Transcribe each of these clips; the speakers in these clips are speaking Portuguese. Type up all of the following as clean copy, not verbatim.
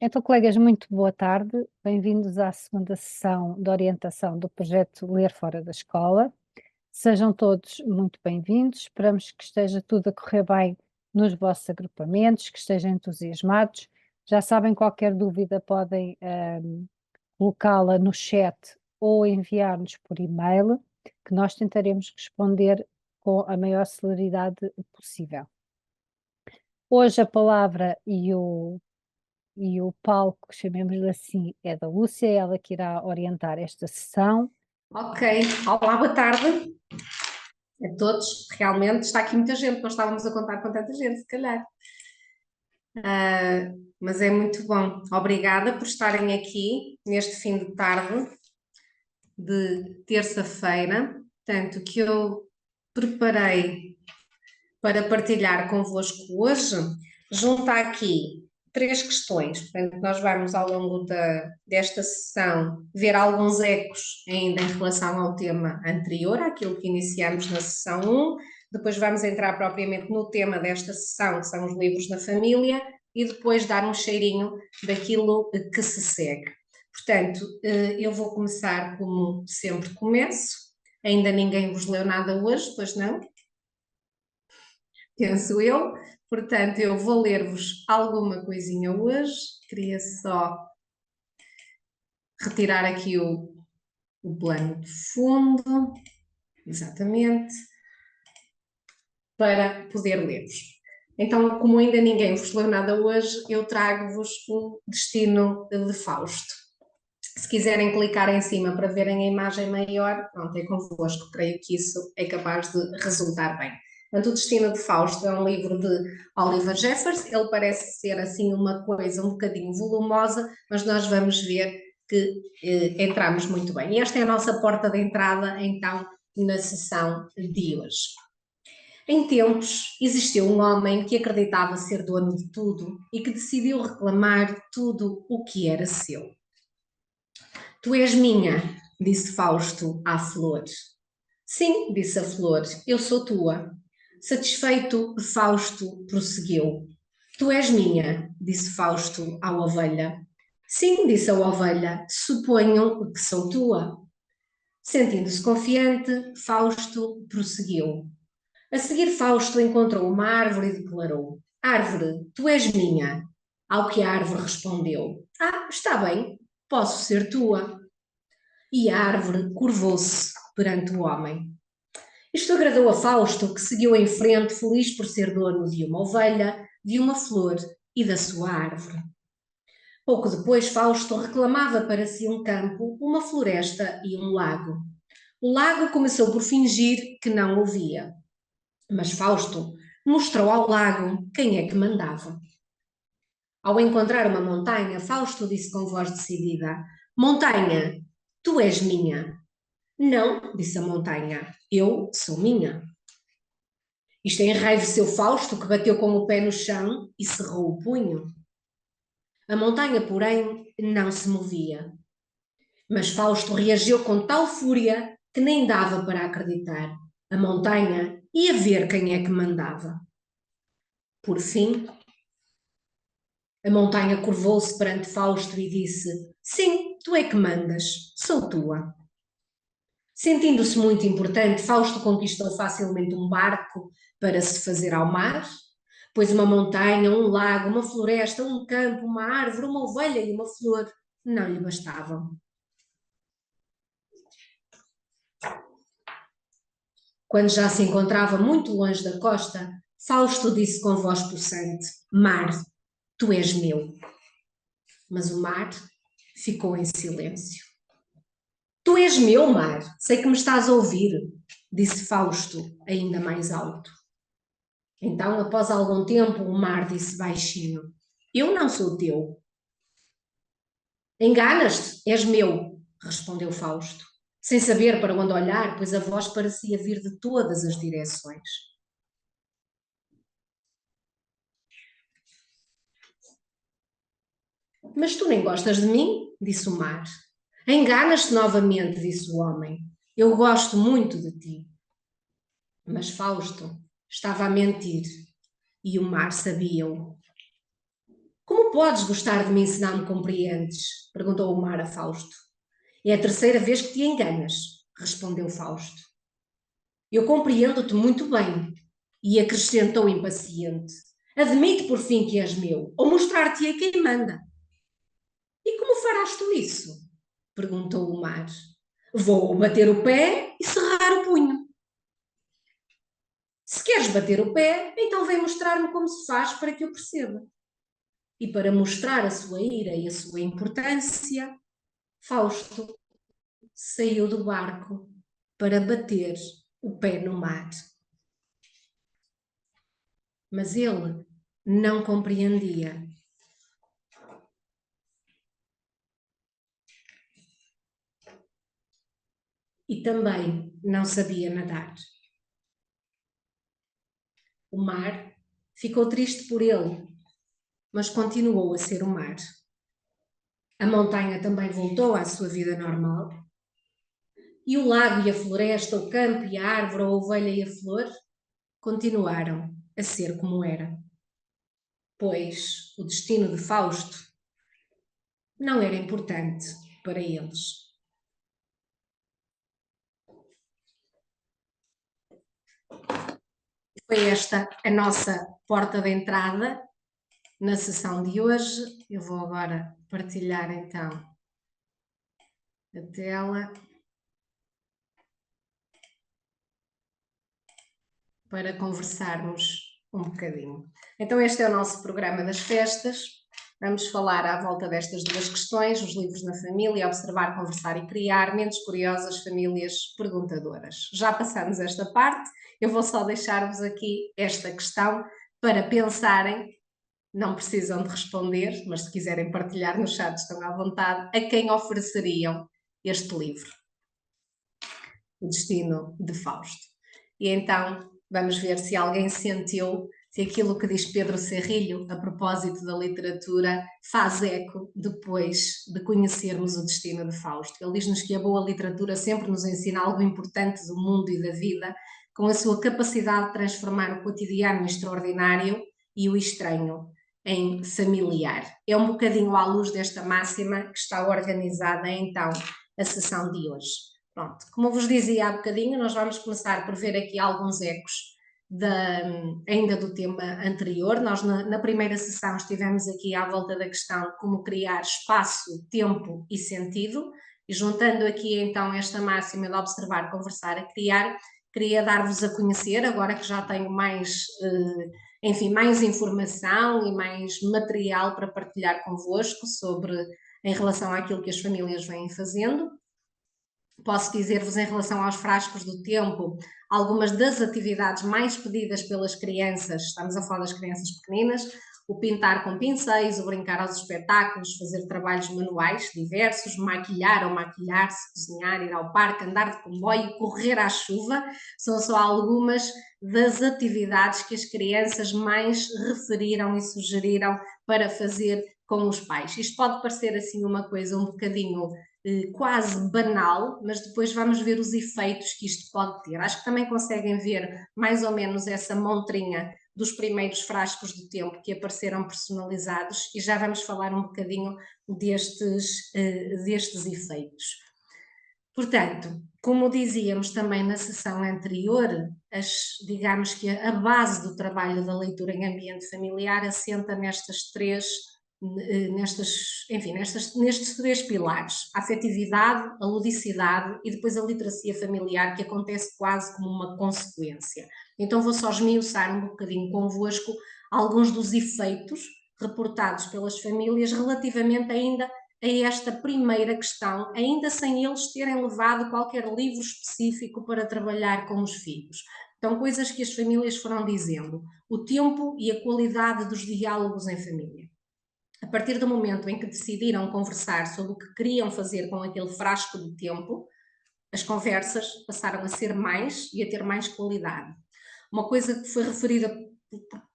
Então, colegas, muito boa tarde. Bem-vindos à segunda sessão de orientação do projeto Ler Fora da Escola. Sejam todos muito bem-vindos. Esperamos que esteja tudo a correr bem nos vossos agrupamentos, que estejam entusiasmados. Já sabem, qualquer dúvida podem colocá-la no chat ou enviar-nos por e-mail, que nós tentaremos responder com a maior celeridade possível. Hoje a palavra e o palco, chamemos-lhe assim, é da Lúcia, ela que irá orientar esta sessão. Ok, olá, boa tarde a todos. Realmente está aqui muita gente, não estávamos a contar com tanta gente, se calhar. Mas é muito bom. Obrigada por estarem aqui neste fim de tarde de terça-feira. Tanto que eu preparei para partilhar convosco hoje, junta aqui três questões. Portanto, nós vamos ao longo desta sessão ver alguns ecos ainda em relação ao tema anterior, àquilo que iniciamos na sessão 1. Depois vamos entrar propriamente no tema desta sessão, que são os livros na família, e depois dar um cheirinho daquilo que se segue. Portanto, eu vou começar como sempre começo. Ainda ninguém vos leu nada hoje, pois não? Penso eu. Portanto, eu vou ler-vos alguma coisinha hoje. Queria só retirar aqui o plano de fundo, exatamente, para poder ler-vos. Então, como ainda ninguém vos leu nada hoje, eu trago-vos o Destino de Fausto. Se quiserem clicar em cima para verem a imagem maior, pronto, é convosco. Creio que isso é capaz de resultar bem. Portanto, O Destino de Fausto é um livro de Oliver Jeffers. Ele parece ser assim uma coisa um bocadinho volumosa, mas nós vamos ver que entramos muito bem. E esta é a nossa porta de entrada, então, na sessão de hoje. Em tempos, existiu um homem que acreditava ser dono de tudo e que decidiu reclamar tudo o que era seu. Tu és minha, disse Fausto à flor. Sim, disse a flor, eu sou tua. Satisfeito, Fausto prosseguiu. Tu és minha, disse Fausto à ovelha. Sim, disse a ovelha, suponho que sou tua. Sentindo-se confiante, Fausto prosseguiu. A seguir, Fausto encontrou uma árvore e declarou: Árvore, tu és minha. Ao que a árvore respondeu: Ah, está bem, posso ser tua. E a árvore curvou-se perante o homem. Isto agradou a Fausto, que seguiu em frente, feliz por ser dono de uma ovelha, de uma flor e da sua árvore. Pouco depois, Fausto reclamava para si um campo, uma floresta e um lago. O lago começou por fingir que não ouvia. Mas Fausto mostrou ao lago quem é que mandava. Ao encontrar uma montanha, Fausto disse com voz decidida: Montanha, tu és minha. Não, disse a montanha, eu sou minha. Isto enraiveceu Fausto, que bateu com o pé no chão e cerrou o punho. A montanha, porém, não se movia. Mas Fausto reagiu com tal fúria que nem dava para acreditar. A montanha ia ver quem é que mandava. Por fim, a montanha curvou-se perante Fausto e disse: Sim, tu é que mandas, sou tua. Sentindo-se muito importante, Fausto conquistou facilmente um barco para se fazer ao mar, pois uma montanha, um lago, uma floresta, um campo, uma árvore, uma ovelha e uma flor não lhe bastavam. Quando já se encontrava muito longe da costa, Fausto disse com voz possante: Mar, tu és meu. Mas o mar ficou em silêncio. Tu és meu, mar, sei que me estás a ouvir, disse Fausto, ainda mais alto. Então, após algum tempo, o mar disse baixinho: Eu não sou teu. Enganas-te, és meu, respondeu Fausto, sem saber para onde olhar, pois a voz parecia vir de todas as direções. Mas tu nem gostas de mim, disse o mar. Enganas-te novamente, disse o homem. Eu gosto muito de ti. Mas Fausto estava a mentir e o mar sabia-o. Como podes gostar de mim se não me compreendes? Perguntou o mar a Fausto. É a terceira vez que te enganas, respondeu Fausto. Eu compreendo-te muito bem, e acrescentou impaciente. Admite por fim que és meu, ou mostrar-te-ei quem manda. E como farás tu isso? Perguntou o mar. Vou bater o pé e cerrar o punho. Se queres bater o pé, então vem mostrar-me como se faz para que eu perceba. E para mostrar a sua ira e a sua importância, Fausto saiu do barco para bater o pé no mar. Mas ele não compreendia. E também não sabia nadar. O mar ficou triste por ele, mas continuou a ser o mar. A montanha também voltou à sua vida normal. E o lago e a floresta, o campo e a árvore, a ovelha e a flor continuaram a ser como era. Pois o destino de Fausto não era importante para eles. Foi esta a nossa porta de entrada na sessão de hoje. Eu vou agora partilhar então a tela para conversarmos um bocadinho. Então este é o nosso programa das festas. Vamos falar à volta destas duas questões, os livros na família, observar, conversar e criar, mentes curiosas, famílias perguntadoras. Já passamos esta parte, eu vou só deixar-vos aqui esta questão para pensarem, não precisam de responder, mas se quiserem partilhar no chat estão à vontade, a quem ofereceriam este livro, O Destino de Fausto. E então vamos ver se alguém sentiu se aquilo que diz Pedro Serrilho a propósito da literatura faz eco depois de conhecermos o destino de Fausto. Ele diz-nos que a boa literatura sempre nos ensina algo importante do mundo e da vida, com a sua capacidade de transformar o cotidiano em extraordinário e o estranho em familiar. É um bocadinho à luz desta máxima que está organizada então a sessão de hoje. Pronto, como vos dizia há bocadinho, nós vamos começar por ver aqui alguns ecos ainda do tema anterior. Nós na primeira sessão estivemos aqui à volta da questão como criar espaço, tempo e sentido, e juntando aqui então esta máxima de observar, conversar e criar, queria dar-vos a conhecer, agora que já tenho mais, enfim, mais informação e mais material para partilhar convosco sobre, em relação àquilo que as famílias vêm fazendo. Posso dizer-vos em relação aos frascos do tempo, algumas das atividades mais pedidas pelas crianças, estamos a falar das crianças pequeninas, o pintar com pincéis, o brincar aos espetáculos, fazer trabalhos manuais diversos, maquilhar ou maquilhar-se, cozinhar, ir ao parque, andar de comboio, correr à chuva, são só algumas das atividades que as crianças mais referiram e sugeriram para fazer com os pais. Isto pode parecer assim uma coisa um bocadinho quase banal, mas depois vamos ver os efeitos que isto pode ter. Acho que também conseguem ver mais ou menos essa montrinha dos primeiros frascos do tempo que apareceram personalizados e já vamos falar um bocadinho destes efeitos. Portanto, como dizíamos também na sessão anterior, digamos que a base do trabalho da leitura em ambiente familiar assenta nestes três pilares: a afetividade, a ludicidade e depois a literacia familiar, que acontece quase como uma consequência. Então vou só esmiuçar um bocadinho convosco alguns dos efeitos reportados pelas famílias relativamente ainda a esta primeira questão, ainda sem eles terem levado qualquer livro específico para trabalhar com os filhos. Então, coisas que as famílias foram dizendo: o tempo e a qualidade dos diálogos em família. A partir do momento em que decidiram conversar sobre o que queriam fazer com aquele frasco de tempo, as conversas passaram a ser mais e a ter mais qualidade. Uma coisa que foi referida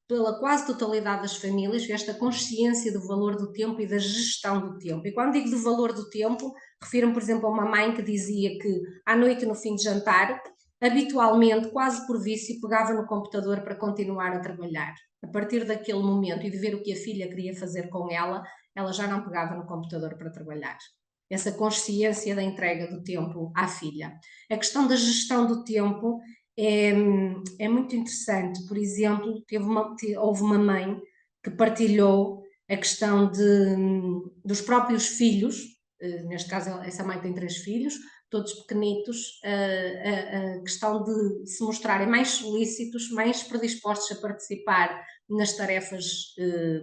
pela quase totalidade das famílias, esta consciência do valor do tempo e da gestão do tempo. E quando digo do valor do tempo, refiro-me, por exemplo, a uma mãe que dizia que à noite, no fim de jantar, habitualmente, quase por vício, pegava no computador para continuar a trabalhar. a partir daquele momento e de ver o que a filha queria fazer com ela, ela já não pegava no computador para trabalhar. Essa consciência da entrega do tempo à filha. A questão da gestão do tempo é muito interessante. Por exemplo, houve uma mãe que partilhou a questão dos próprios filhos, neste caso essa mãe tem 3 filhos, todos pequenitos, a questão de se mostrarem mais solícitos, mais predispostos a participar nas tarefas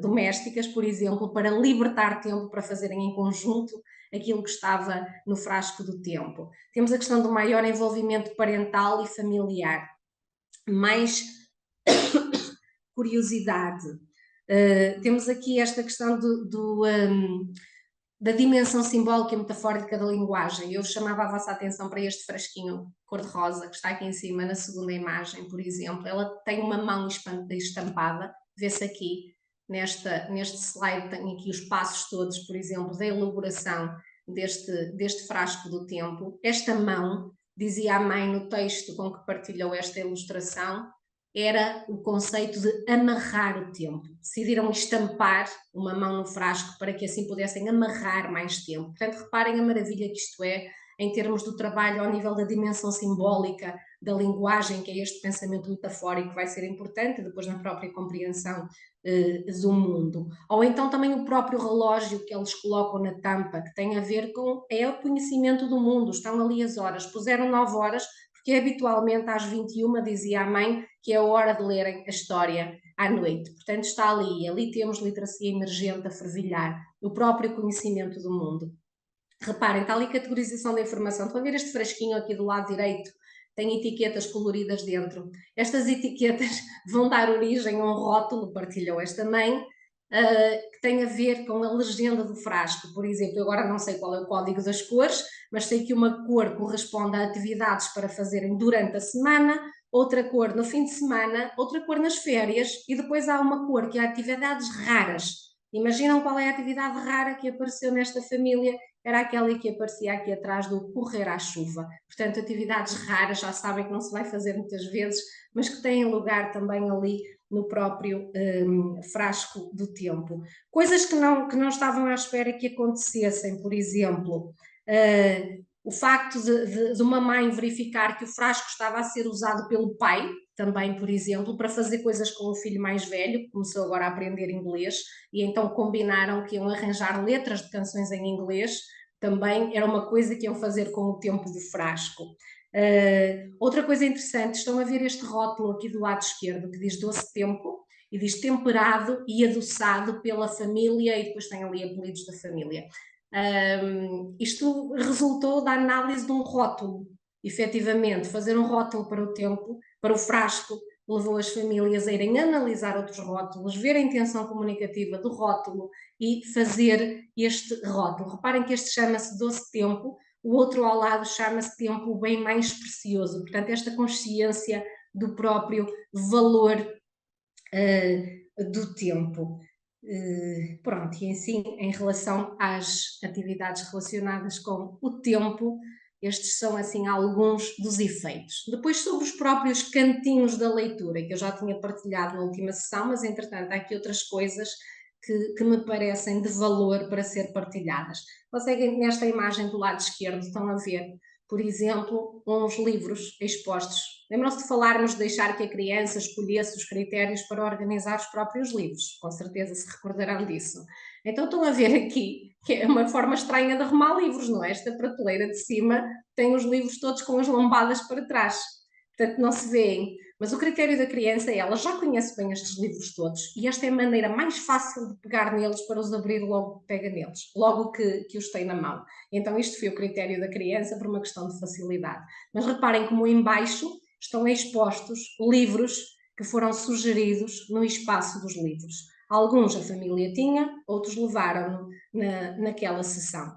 domésticas, por exemplo, para libertar tempo para fazerem em conjunto aquilo que estava no frasco do tempo. Temos a questão do maior envolvimento parental e familiar, mais curiosidade. Temos aqui esta questão da dimensão simbólica e metafórica da linguagem. Eu chamava a vossa atenção para este frasquinho cor-de-rosa que está aqui em cima na segunda imagem, por exemplo. Ela tem uma mão estampada, vê-se aqui neste slide, tem aqui os passos todos, por exemplo, da elaboração deste frasco do tempo. Esta mão, dizia a mãe no texto com que partilhou esta ilustração, era o conceito de amarrar o tempo. Decidiram estampar uma mão no frasco para que assim pudessem amarrar mais tempo. Portanto, reparem a maravilha que isto é em termos do trabalho ao nível da dimensão simbólica, da linguagem, que é este pensamento metafórico que vai ser importante depois na própria compreensão do mundo. Ou então também o próprio relógio que eles colocam na tampa, que tem a ver com o conhecimento do mundo, estão ali as horas, puseram 9 horas, porque habitualmente às 21, dizia a mãe, que é a hora de lerem a história à noite. Portanto, está ali temos literacia emergente a fervilhar, o próprio conhecimento do mundo. Reparem, está ali categorização da informação. Estão a ver este frasquinho aqui do lado direito? Tem etiquetas coloridas dentro. Estas etiquetas vão dar origem a um rótulo, partilhou esta mãe, que tem a ver com a legenda do frasco. Por exemplo, eu agora não sei qual é o código das cores, mas sei que uma cor corresponde a atividades para fazerem durante a semana, outra cor no fim de semana, outra cor nas férias, e depois há uma cor que é atividades raras. Imaginam qual é a atividade rara que apareceu nesta família? Era aquela que aparecia aqui atrás do correr à chuva. Portanto, atividades raras, já sabem que não se vai fazer muitas vezes, mas que têm lugar também ali no próprio frasco do tempo. Coisas que não estavam à espera que acontecessem, por exemplo, o facto de uma mãe verificar que o frasco estava a ser usado pelo pai, também, por exemplo, para fazer coisas com o filho mais velho, que começou agora a aprender inglês, e então combinaram que iam arranjar letras de canções em inglês, também era uma coisa que iam fazer com o tempo do frasco. Outra coisa interessante, estão a ver este rótulo aqui do lado esquerdo, que diz doce tempo, e diz temperado e adoçado pela família, e depois tem ali apelidos da família. Isto resultou da análise de um rótulo. Efetivamente, fazer um rótulo para o tempo, para o frasco, levou as famílias a irem analisar outros rótulos, ver a intenção comunicativa do rótulo e fazer este rótulo. Reparem que este chama-se doce tempo, o outro ao lado chama-se tempo bem mais precioso. Portanto, esta consciência do próprio valor do tempo. Pronto, e assim, em relação às atividades relacionadas com o tempo, estes são assim alguns dos efeitos. Depois sobre os próprios cantinhos da leitura, que eu já tinha partilhado na última sessão, mas entretanto há aqui outras coisas que me parecem de valor para ser partilhadas. Conseguem, nesta imagem do lado esquerdo, estão a ver, por exemplo, uns livros expostos. Lembram-se de falarmos de deixar que a criança escolhesse os critérios para organizar os próprios livros, com certeza se recordarão disso. Então estão a ver aqui, que é uma forma estranha de arrumar livros, não é? Esta prateleira de cima tem os livros todos com as lombadas para trás, portanto não se vêem. Mas o critério da criança é, ela já conhece bem estes livros todos e esta é a maneira mais fácil de pegar neles para os abrir logo que pega neles, logo que os tem na mão. Então isto foi o critério da criança por uma questão de facilidade. Mas reparem como em baixo estão expostos livros que foram sugeridos no espaço dos livros. Alguns a família tinha, outros levaram-no naquela sessão.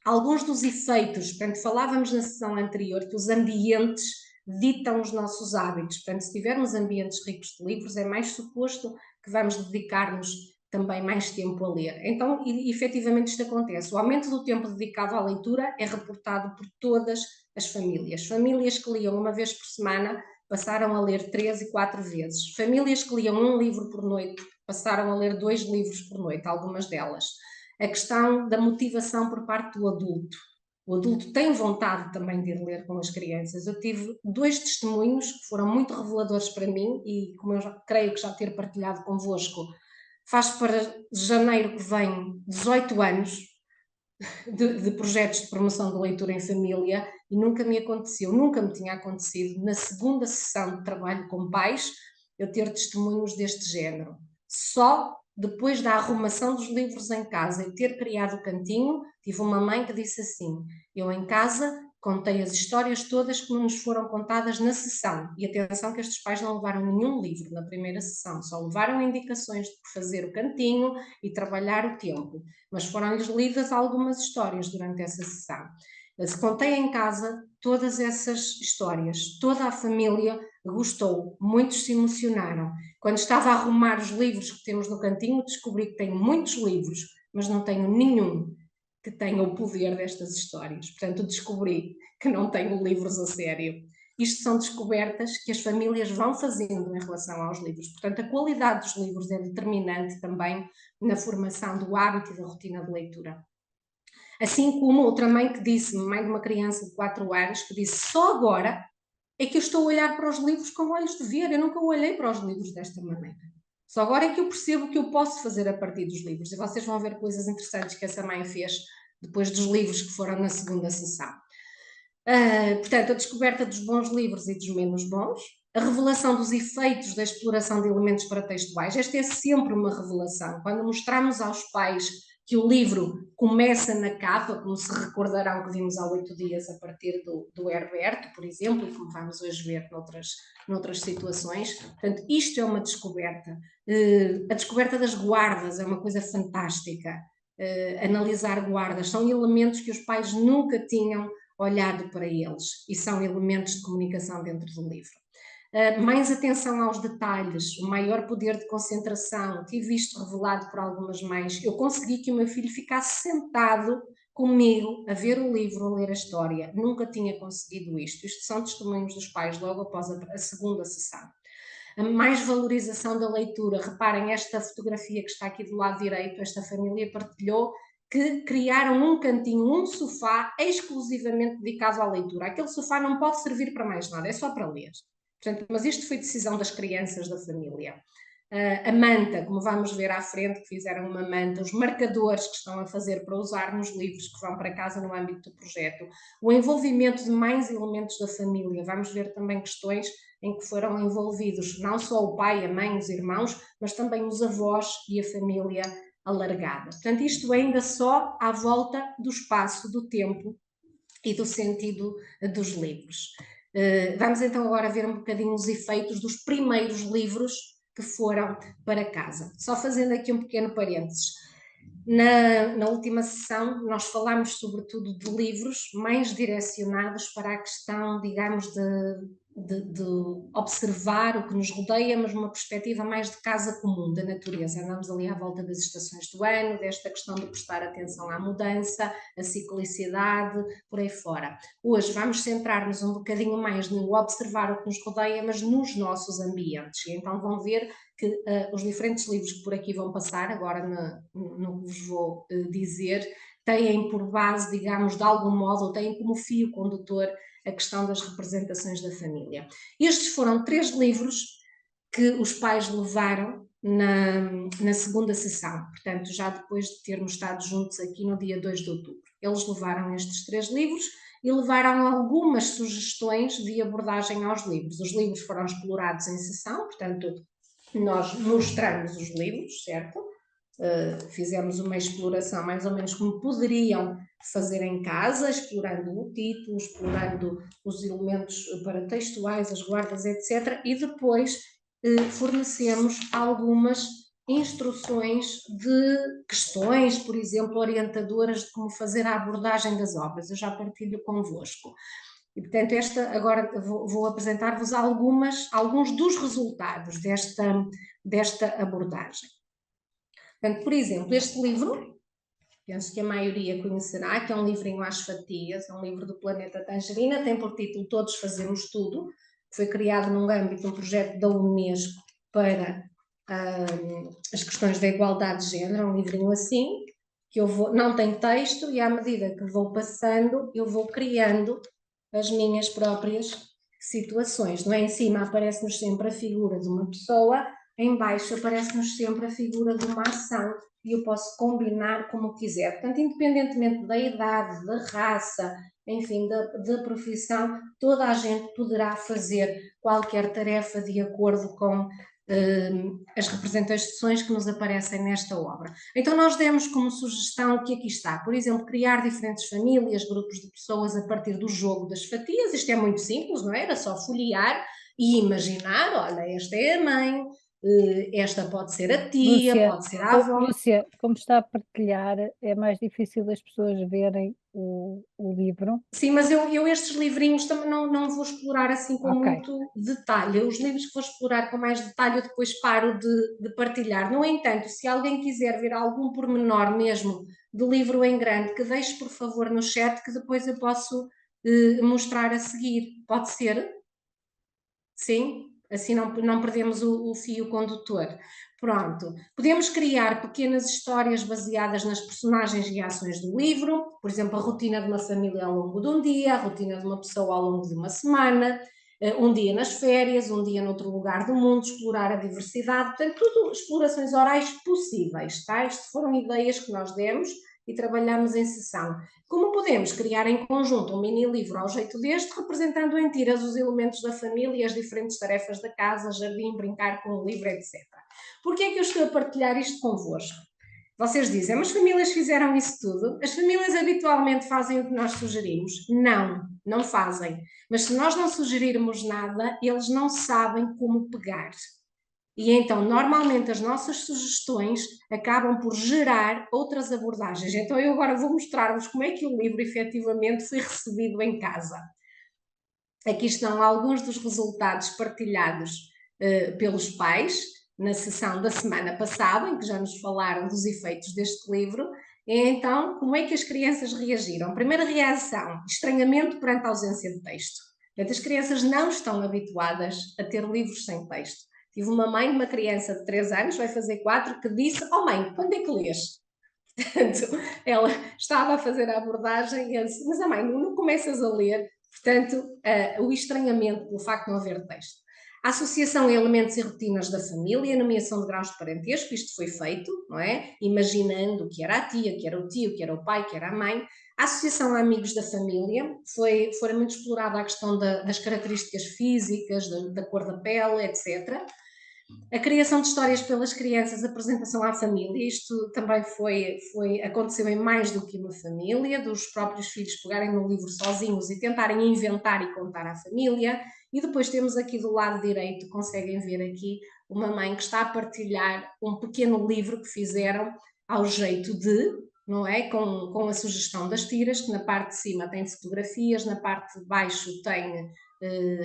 Alguns dos efeitos, portanto, falávamos na sessão anterior que os ambientes ditam os nossos hábitos. Portanto, se tivermos ambientes ricos de livros, é mais suposto que vamos dedicar-nos também mais tempo a ler. Então, efetivamente isto acontece. O aumento do tempo dedicado à leitura é reportado por todas as famílias. Famílias que liam uma vez por semana passaram a ler 3 e 4 vezes. Famílias que liam um livro por noite passaram a ler 2 livros por noite, algumas delas. A questão da motivação por parte do adulto. O adulto tem vontade também de ir ler com as crianças. Eu tive 2 testemunhos que foram muito reveladores para mim e, como eu creio que já ter partilhado convosco, faz para janeiro que vem 18 anos de projetos de promoção da leitura em família e nunca me aconteceu, nunca me tinha acontecido na segunda sessão de trabalho com pais eu ter testemunhos deste género. Só depois da arrumação dos livros em casa e ter criado o cantinho, tive uma mãe que disse assim: eu em casa contei as histórias todas que nos foram contadas na sessão. E atenção que estes pais não levaram nenhum livro na primeira sessão, só levaram indicações de fazer o cantinho e trabalhar o tempo. Mas foram-lhes lidas algumas histórias durante essa sessão. Se contei em casa todas essas histórias, toda a família gostou, muitos se emocionaram. Quando estava a arrumar os livros que temos no cantinho, descobri que tenho muitos livros, mas não tenho nenhum que tenha o poder destas histórias. Portanto, descobri que não tenho livros a sério. Isto são descobertas que as famílias vão fazendo em relação aos livros. Portanto, a qualidade dos livros é determinante também na formação do hábito e da rotina de leitura. Assim como outra mãe que disse, mãe de uma criança de 4 anos, que disse, só agora é que eu estou a olhar para os livros com olhos de ver, eu nunca olhei para os livros desta maneira. Só agora é que eu percebo o que eu posso fazer a partir dos livros. E vocês vão ver coisas interessantes que essa mãe fez depois dos livros que foram na segunda sessão. Portanto, a descoberta dos bons livros e dos menos bons, a revelação dos efeitos da exploração de elementos paratextuais. Esta é sempre uma revelação. Quando mostramos aos pais que o livro começa na capa, como se recordarão que vimos há 8 dias a partir do Herberto, por exemplo, e como vamos hoje ver noutras situações. Portanto, isto é uma descoberta. A descoberta das guardas é uma coisa fantástica. Analisar guardas são elementos que os pais nunca tinham olhado para eles e são elementos de comunicação dentro do livro. Mais atenção aos detalhes, o maior poder de concentração, tive isto revelado por algumas mães, eu consegui que o meu filho ficasse sentado comigo a ver o livro, a ler a história, nunca tinha conseguido isto. Isto são testemunhos dos pais logo após a segunda sessão. A mais valorização da leitura, reparem esta fotografia que está aqui do lado direito, esta família partilhou que criaram um cantinho, um sofá exclusivamente dedicado à leitura. Aquele sofá não pode servir para mais nada, é só para ler. Portanto, mas isto foi decisão das crianças da família. A manta, como vamos ver à frente, que fizeram uma manta, os marcadores que estão a fazer para usar nos livros que vão para casa no âmbito do projeto, o envolvimento de mais elementos da família, vamos ver também questões em que foram envolvidos não só o pai, a mãe, os irmãos, mas também os avós e a família alargada. Portanto, isto ainda só à volta do espaço, do tempo e do sentido dos livros. Vamos então agora ver um bocadinho os efeitos dos primeiros livros que foram para casa. Só fazendo aqui um pequeno parênteses. Na última sessão nós falámos sobretudo de livros mais direcionados para a questão, digamos, de observar o que nos rodeia, mas numa perspectiva mais de casa comum, da natureza. Andamos ali à volta das estações do ano, desta questão de prestar atenção à mudança, a ciclicidade, por aí fora. Hoje vamos centrar-nos um bocadinho mais no observar o que nos rodeia, mas nos nossos ambientes. E então vão ver que os diferentes livros que por aqui vão passar, agora no que vos vou dizer, têm por base, digamos, de algum modo, ou têm como fio condutor a questão das representações da família. Estes foram 3 livros que os pais levaram na segunda sessão, portanto, já depois de termos estado juntos aqui no dia 2 de outubro. Eles levaram estes 3 livros e levaram algumas sugestões de abordagem aos livros. Os livros foram explorados em sessão, portanto, nós mostramos os livros, certo? Fizemos uma exploração mais ou menos como poderiam fazer em casa, explorando o título, explorando os elementos paratextuais, as guardas, etc. E depois fornecemos algumas instruções de questões, por exemplo, orientadoras de como fazer a abordagem das obras. Eu já partilho convosco. E, portanto, agora vou apresentar-vos alguns dos resultados desta abordagem. Portanto, por exemplo, este livro, penso que a maioria conhecerá, que é um livrinho às fatias, é um livro do Planeta Tangerina, tem por título Todos Fazemos Tudo, foi criado num âmbito de um projeto da Unesco para as questões da igualdade de género, é um livrinho assim, que eu vou, não tem texto, e à medida que vou passando, eu vou criando as minhas próprias situações, não é? Em cima aparece-nos sempre a figura de uma pessoa, em baixo aparece-nos sempre a figura de uma ação, e eu posso combinar como quiser. Portanto, independentemente da idade, da raça, enfim, da profissão, toda a gente poderá fazer qualquer tarefa de acordo com as representações que nos aparecem nesta obra. Então nós demos como sugestão o que aqui está, por exemplo, criar diferentes famílias, grupos de pessoas a partir do jogo das fatias. Isto é muito simples, não é? Era só folhear e imaginar, olha, esta é a mãe, esta pode ser a tia, Lúcia, pode ser a avó. Lúcia, como está a partilhar, é mais difícil as pessoas verem o livro. Sim, mas eu estes livrinhos também não vou explorar assim com Ok, muito detalhe. Os livros que vou explorar com mais detalhe eu depois paro de partilhar. No entanto, se alguém quiser ver algum pormenor mesmo do livro em grande, que deixe por favor no chat, que depois eu posso mostrar a seguir. Pode ser? Sim? Assim não perdemos o fio condutor. Pronto. Podemos criar pequenas histórias baseadas nas personagens e ações do livro, por exemplo, a rotina de uma família ao longo de um dia, a rotina de uma pessoa ao longo de uma semana, um dia nas férias, um dia noutro lugar do mundo, explorar a diversidade, portanto, tudo explorações orais possíveis, tá? Isto foram ideias que nós demos e trabalhamos em sessão. Como podemos criar em conjunto um mini-livro ao jeito deste, representando em tiras os elementos da família e as diferentes tarefas da casa, jardim, brincar com o livro, etc. Por que é que eu estou a partilhar isto convosco? Vocês dizem, mas as famílias fizeram isso tudo? As famílias habitualmente fazem o que nós sugerimos? Não fazem. Mas se nós não sugerirmos nada, eles não sabem como pegar. E então, normalmente, as nossas sugestões acabam por gerar outras abordagens. Então, eu agora vou mostrar-vos como é que o livro efetivamente foi recebido em casa. Aqui estão alguns dos resultados partilhados pelos pais na sessão da semana passada, em que já nos falaram dos efeitos deste livro. E então, como é que as crianças reagiram? Primeira reação, estranhamento perante a ausência de texto. Portanto, as crianças não estão habituadas a ter livros sem texto. Tive uma mãe de uma criança de 3 anos, vai fazer 4, que disse, oh mãe, quando é que lês? Portanto, ela estava a fazer a abordagem e eu disse, mas a mãe, não começas a ler? Portanto, o estranhamento pelo facto de não haver texto. A associação a elementos e rotinas da família, a nomeação de graus de parentesco, isto foi feito, não é? Imaginando que era a tia, que era o tio, que era o pai, que era a mãe. A associação a amigos da família, foi muito explorada a questão das características físicas, da cor da pele, etc. A criação de histórias pelas crianças, a apresentação à família, isto também aconteceu em mais do que uma família, dos próprios filhos pegarem no livro sozinhos e tentarem inventar e contar à família. E depois temos aqui do lado direito, conseguem ver aqui, uma mãe que está a partilhar um pequeno livro que fizeram ao jeito de, não é? Com a sugestão das tiras, que na parte de cima tem fotografias, na parte de baixo tem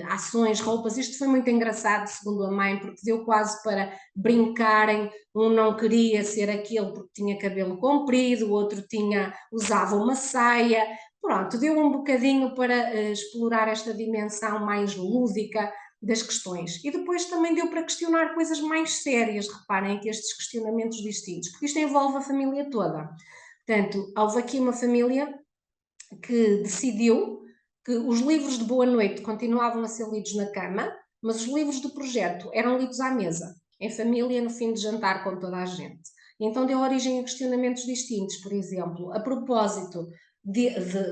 ações, roupas. Isto foi muito engraçado, segundo a mãe, porque deu quase para brincarem. Um não queria ser aquele porque tinha cabelo comprido, o outro usava uma saia. Pronto, deu um bocadinho para explorar esta dimensão mais lúdica das questões. E depois também deu para questionar coisas mais sérias. Reparem que estes questionamentos distintos, porque isto envolve a família toda. Portanto, houve aqui uma família que decidiu que os livros de boa noite continuavam a ser lidos na cama, mas os livros do projeto eram lidos à mesa, em família, no fim de jantar com toda a gente. E então deu origem a questionamentos distintos, por exemplo, a propósito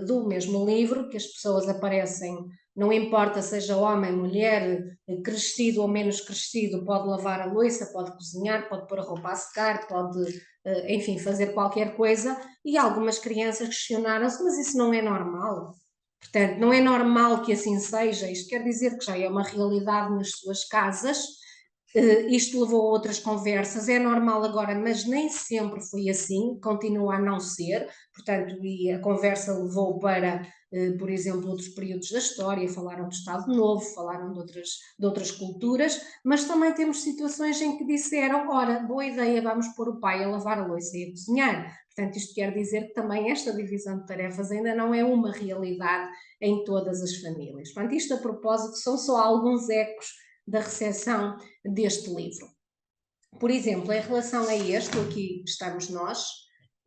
do mesmo livro, que as pessoas aparecem, não importa seja homem, mulher, crescido ou menos crescido, pode lavar a louça, pode cozinhar, pode pôr a roupa a secar, pode, enfim, fazer qualquer coisa, e algumas crianças questionaram-se, mas isso não é normal? Portanto, não é normal que assim seja, isto quer dizer que já é uma realidade nas suas casas, isto levou a outras conversas, é normal agora, mas nem sempre foi assim, continua a não ser, portanto, e a conversa levou para por exemplo, outros períodos da história, falaram do Estado Novo, falaram de outras culturas, mas também temos situações em que disseram, ora, boa ideia, vamos pôr o pai a lavar a louça e a cozinhar. Portanto, isto quer dizer que também esta divisão de tarefas ainda não é uma realidade em todas as famílias. Portanto, isto a propósito são só alguns ecos da recepção deste livro. Por exemplo, em relação a este, aqui estamos nós,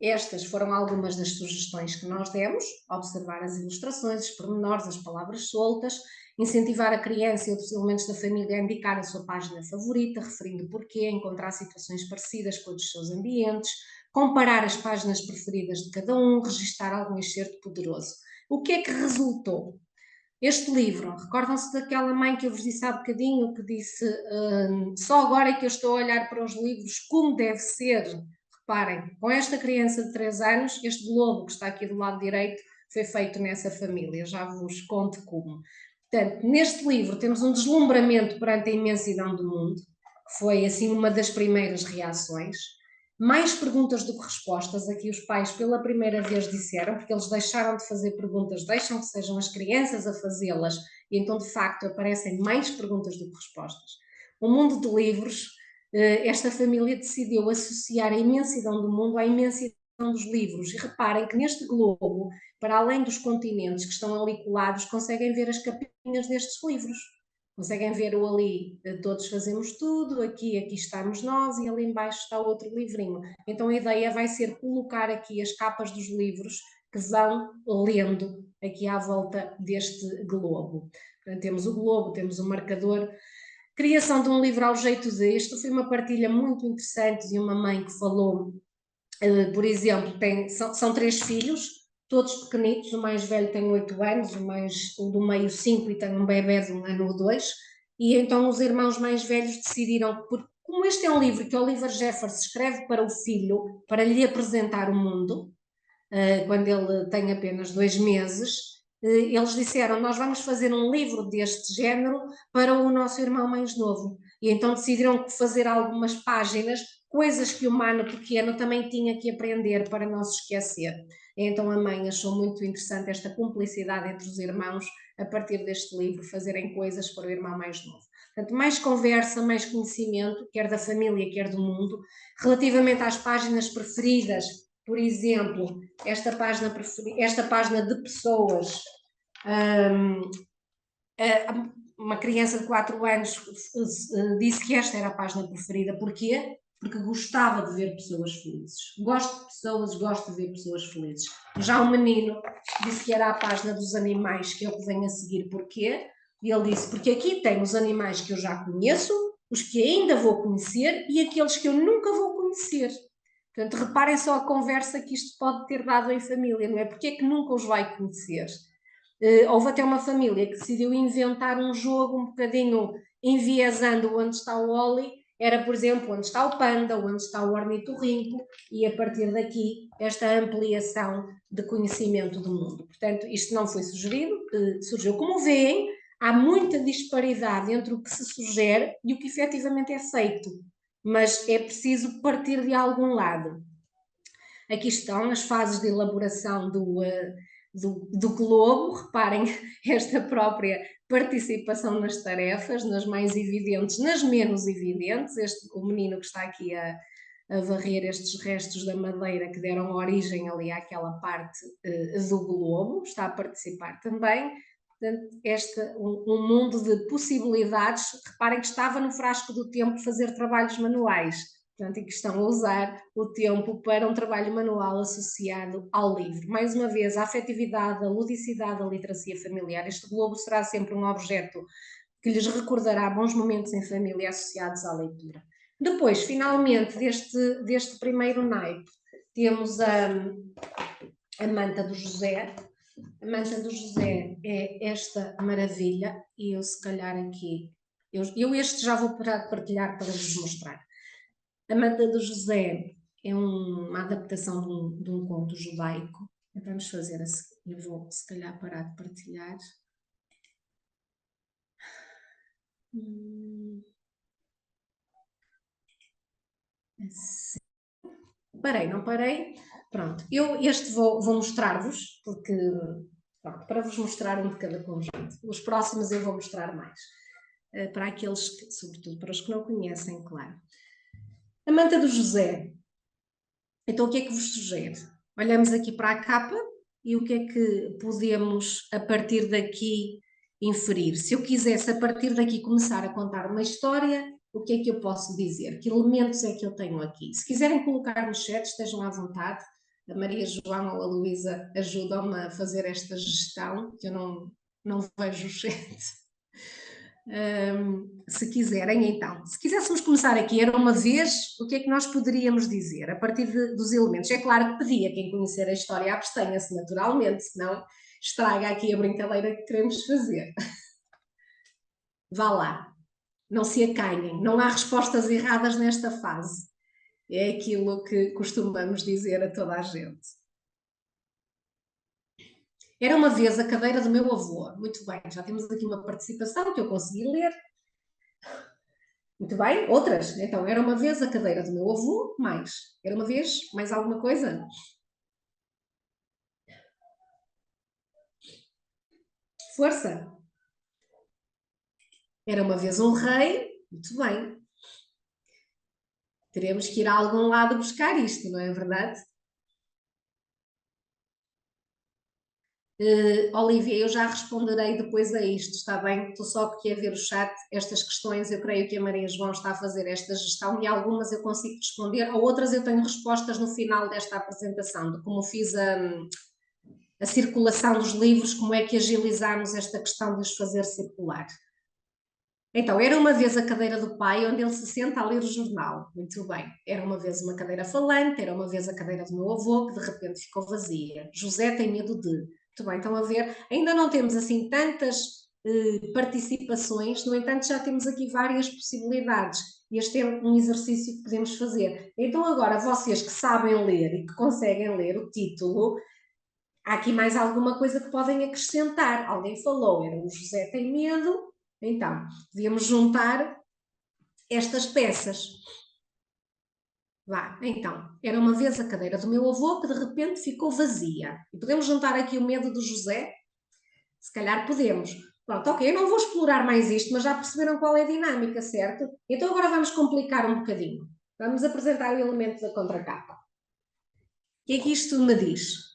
estas foram algumas das sugestões que nós demos: observar as ilustrações, os pormenores, as palavras soltas, incentivar a criança e outros elementos da família a indicar a sua página favorita, referindo porquê, encontrar situações parecidas com os dos seus ambientes, comparar as páginas preferidas de cada um, registar algum excerto poderoso. O que é que resultou? Este livro, recordam-se daquela mãe que eu vos disse há bocadinho, que disse só agora é que eu estou a olhar para os livros como deve ser. Reparem, com esta criança de 3 anos, este globo que está aqui do lado direito foi feito nessa família, já vos conto como. Portanto, neste livro temos um deslumbramento perante a imensidão do mundo, que foi assim uma das primeiras reações. Mais perguntas do que respostas, aqui os pais pela primeira vez disseram, porque eles deixaram de fazer perguntas, deixam que sejam as crianças a fazê-las, e então de facto aparecem mais perguntas do que respostas. O mundo de livros, esta família decidiu associar a imensidão do mundo à imensidão dos livros, e reparem que neste globo, para além dos continentes que estão ali colados, conseguem ver as capinhas destes livros. Conseguem ver o ali, todos fazemos tudo, aqui estamos nós e ali embaixo está outro livrinho. Então a ideia vai ser colocar aqui as capas dos livros que vão lendo aqui à volta deste globo. Portanto, temos o globo, temos o marcador. Criação de um livro ao jeito deste, foi uma partilha muito interessante de uma mãe que falou, por exemplo, são 3 filhos, todos pequenitos, o mais velho tem 8 anos, o do meio 5 e tem um bebê de 1 ano ou 2, e então os irmãos mais velhos decidiram, como este é um livro que Oliver Jeffers escreve para o filho, para lhe apresentar o mundo, quando ele tem apenas 2 meses, eles disseram, nós vamos fazer um livro deste género para o nosso irmão mais novo, e então decidiram fazer algumas páginas, coisas que o mano pequeno também tinha que aprender para não se esquecer. Então a mãe achou muito interessante esta cumplicidade entre os irmãos, a partir deste livro, fazerem coisas para o irmão mais novo. Portanto, mais conversa, mais conhecimento, quer da família, quer do mundo. Relativamente às páginas preferidas, por exemplo, esta página de pessoas, uma criança de 4 anos disse que esta era a página preferida. Porquê? Porque gostava de ver pessoas felizes. Gosto de pessoas, gosto de ver pessoas felizes. Já o menino disse que era a página dos animais, que é o que vem a seguir. Porquê? E ele disse, porque aqui tem os animais que eu já conheço, os que ainda vou conhecer e aqueles que eu nunca vou conhecer. Portanto, reparem só a conversa que isto pode ter dado em família, não é? Porque é que nunca os vai conhecer? Houve até uma família que decidiu inventar um jogo um bocadinho enviesando onde está o Oli, era, por exemplo, onde está o panda, onde está o ornitorrinco, e a partir daqui esta ampliação de conhecimento do mundo. Portanto, isto não foi sugerido, surgiu. Como veem, há muita disparidade entre o que se sugere e o que efetivamente é feito, mas é preciso partir de algum lado. Aqui estão as fases de elaboração do globo, reparem esta própria participação nas tarefas, nas mais evidentes, nas menos evidentes, o menino que está aqui a varrer estes restos da madeira que deram origem ali àquela parte do globo, está a participar também. Portanto, um mundo de possibilidades. Reparem que estava no frasco do tempo fazer trabalhos manuais, portanto, e que estão a usar o tempo para um trabalho manual associado ao livro. Mais uma vez, a afetividade, a ludicidade, a literacia familiar. Este globo será sempre um objeto que lhes recordará bons momentos em família associados à leitura. Depois, finalmente, deste primeiro naipe, temos a manta do José. A manta do José é esta maravilha, e eu se calhar aqui, eu este já vou parar de partilhar para vos mostrar. A manta do José é uma adaptação de um conto judaico. Vamos fazer assim, eu vou se calhar parar de partilhar. Assim. Parei, não parei? Pronto, eu este vou mostrar-vos, porque Pronto, para vos mostrar um de cada conjunto. Os próximos eu vou mostrar mais. Para aqueles, que, sobretudo para os que não conhecem, claro. A manta do José. Então, o que é que vos sugere? Olhamos aqui para a capa e o que é que podemos, a partir daqui, inferir? Se eu quisesse, a partir daqui, começar a contar uma história, o que é que eu posso dizer? Que elementos é que eu tenho aqui? Se quiserem colocar no chat, estejam à vontade. A Maria João ou a Luísa ajudam-me a fazer esta gestão, que eu não vejo o chat. Se quiserem, então. Se quiséssemos começar aqui, era uma vez, o que é que nós poderíamos dizer a partir dos elementos? É claro que pedia quem conhecer a história abstenha-se naturalmente, senão estraga aqui a brincadeira que queremos fazer. Vá lá, não se acanhem, não há respostas erradas nesta fase. É aquilo que costumamos dizer a toda a gente. Era uma vez a cadeira do meu avô. Muito bem, já temos aqui uma participação que eu consegui ler. Muito bem, outras. Então, era uma vez a cadeira do meu avô, mais. Era uma vez, mais alguma coisa? Força. Era uma vez um rei. Muito bem. Teremos que ir a algum lado buscar isto, não é verdade? Olivia, eu já responderei depois a isto, está bem? Estou só aqui a ver o chat, estas questões, eu creio que a Maria João está a fazer esta gestão e algumas eu consigo responder, a outras eu tenho respostas no final desta apresentação, de como fiz a circulação dos livros, como é que agilizamos esta questão de os fazer circular. Então, era uma vez a cadeira do pai onde ele se senta a ler o jornal. Muito bem. Era uma vez uma cadeira falante, era uma vez a cadeira do meu avô, que de repente ficou vazia. José tem medo de. Muito bem, estão a ver? Ainda não temos assim tantas participações, no entanto já temos aqui várias possibilidades. Este é um exercício que podemos fazer. Então agora, vocês que sabem ler e que conseguem ler o título, há aqui mais alguma coisa que podem acrescentar. Alguém falou, era o José tem medo. Então, podíamos juntar estas peças. Vá, então, era uma vez a cadeira do meu avô que de repente ficou vazia. E podemos juntar aqui o medo do José? Se calhar podemos. Pronto, ok, eu não vou explorar mais isto, mas já perceberam qual é a dinâmica, certo? Então agora vamos complicar um bocadinho. Vamos apresentar o elemento da contracapa. O que é que isto me diz?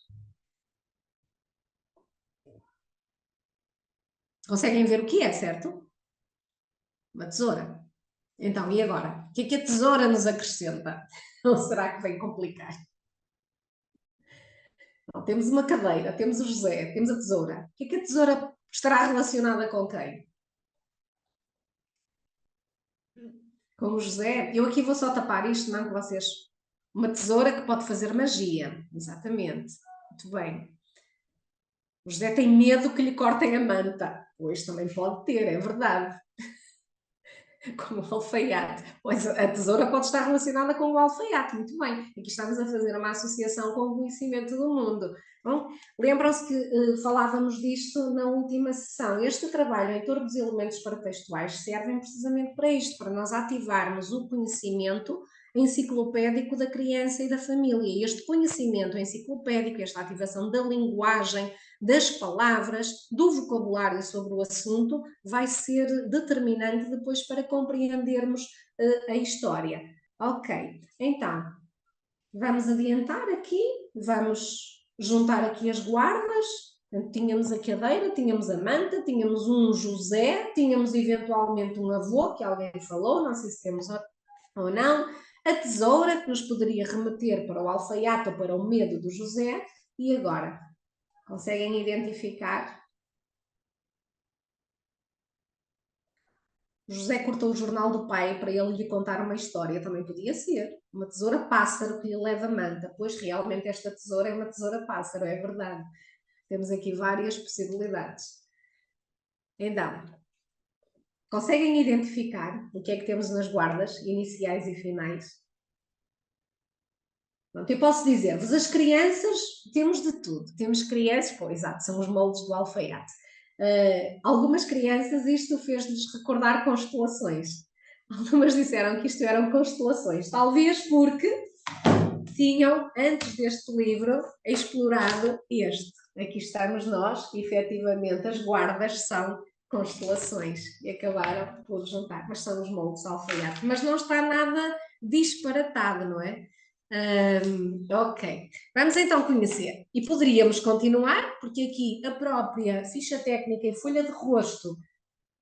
Conseguem ver o que é, certo? Uma tesoura. Então, e agora? O que é que a tesoura nos acrescenta? Ou será que vem complicar? Não, temos uma cadeira, temos o José, temos a tesoura. O que é que a tesoura estará relacionada com quem? Com o José. Eu aqui vou só tapar isto, não que vocês... Uma tesoura que pode fazer magia. Exatamente. Muito bem. O José tem medo que lhe cortem a manta. Pois também pode ter, é verdade. Como o alfaiate. Pois a tesoura pode estar relacionada com o alfaiate, muito bem. Aqui estamos a fazer uma associação com o conhecimento do mundo. Bom, lembram-se que falávamos disto na última sessão. Este trabalho em torno dos elementos paratextuais servem precisamente para isto, para nós ativarmos o conhecimento enciclopédico da criança e da família. E este conhecimento enciclopédico, esta ativação da linguagem, das palavras, do vocabulário sobre o assunto, vai ser determinante depois para compreendermos a história. Ok, então, vamos adiantar aqui, vamos juntar aqui as guardas. Tínhamos a cadeira, tínhamos a manta, tínhamos um José, tínhamos eventualmente um avô, que alguém falou, não sei se temos ou não, a tesoura, que nos poderia remeter para o alfaiate ou para o medo do José, e agora, conseguem identificar? José cortou o jornal do pai para ele lhe contar uma história, também podia ser. Uma tesoura pássaro que lhe leva manta. Pois realmente esta tesoura é uma tesoura pássaro, é verdade. Temos aqui várias possibilidades. Então, conseguem identificar o que é que temos nas guardas iniciais e finais? Pronto, eu posso dizer-vos, as crianças, temos de tudo. Temos crianças, pois, exato, são os moldes do alfaiate. Algumas crianças isto fez-lhes recordar constelações. Algumas disseram que isto eram constelações, talvez porque tinham, antes deste livro, explorado este. aqui estamos nós, e efetivamente as guardas são constelações e acabaram por juntar, mas são os moldes alfaiate, mas não está nada disparatado, não é? Ok, vamos então conhecer e poderíamos continuar, porque aqui a própria ficha técnica e folha de rosto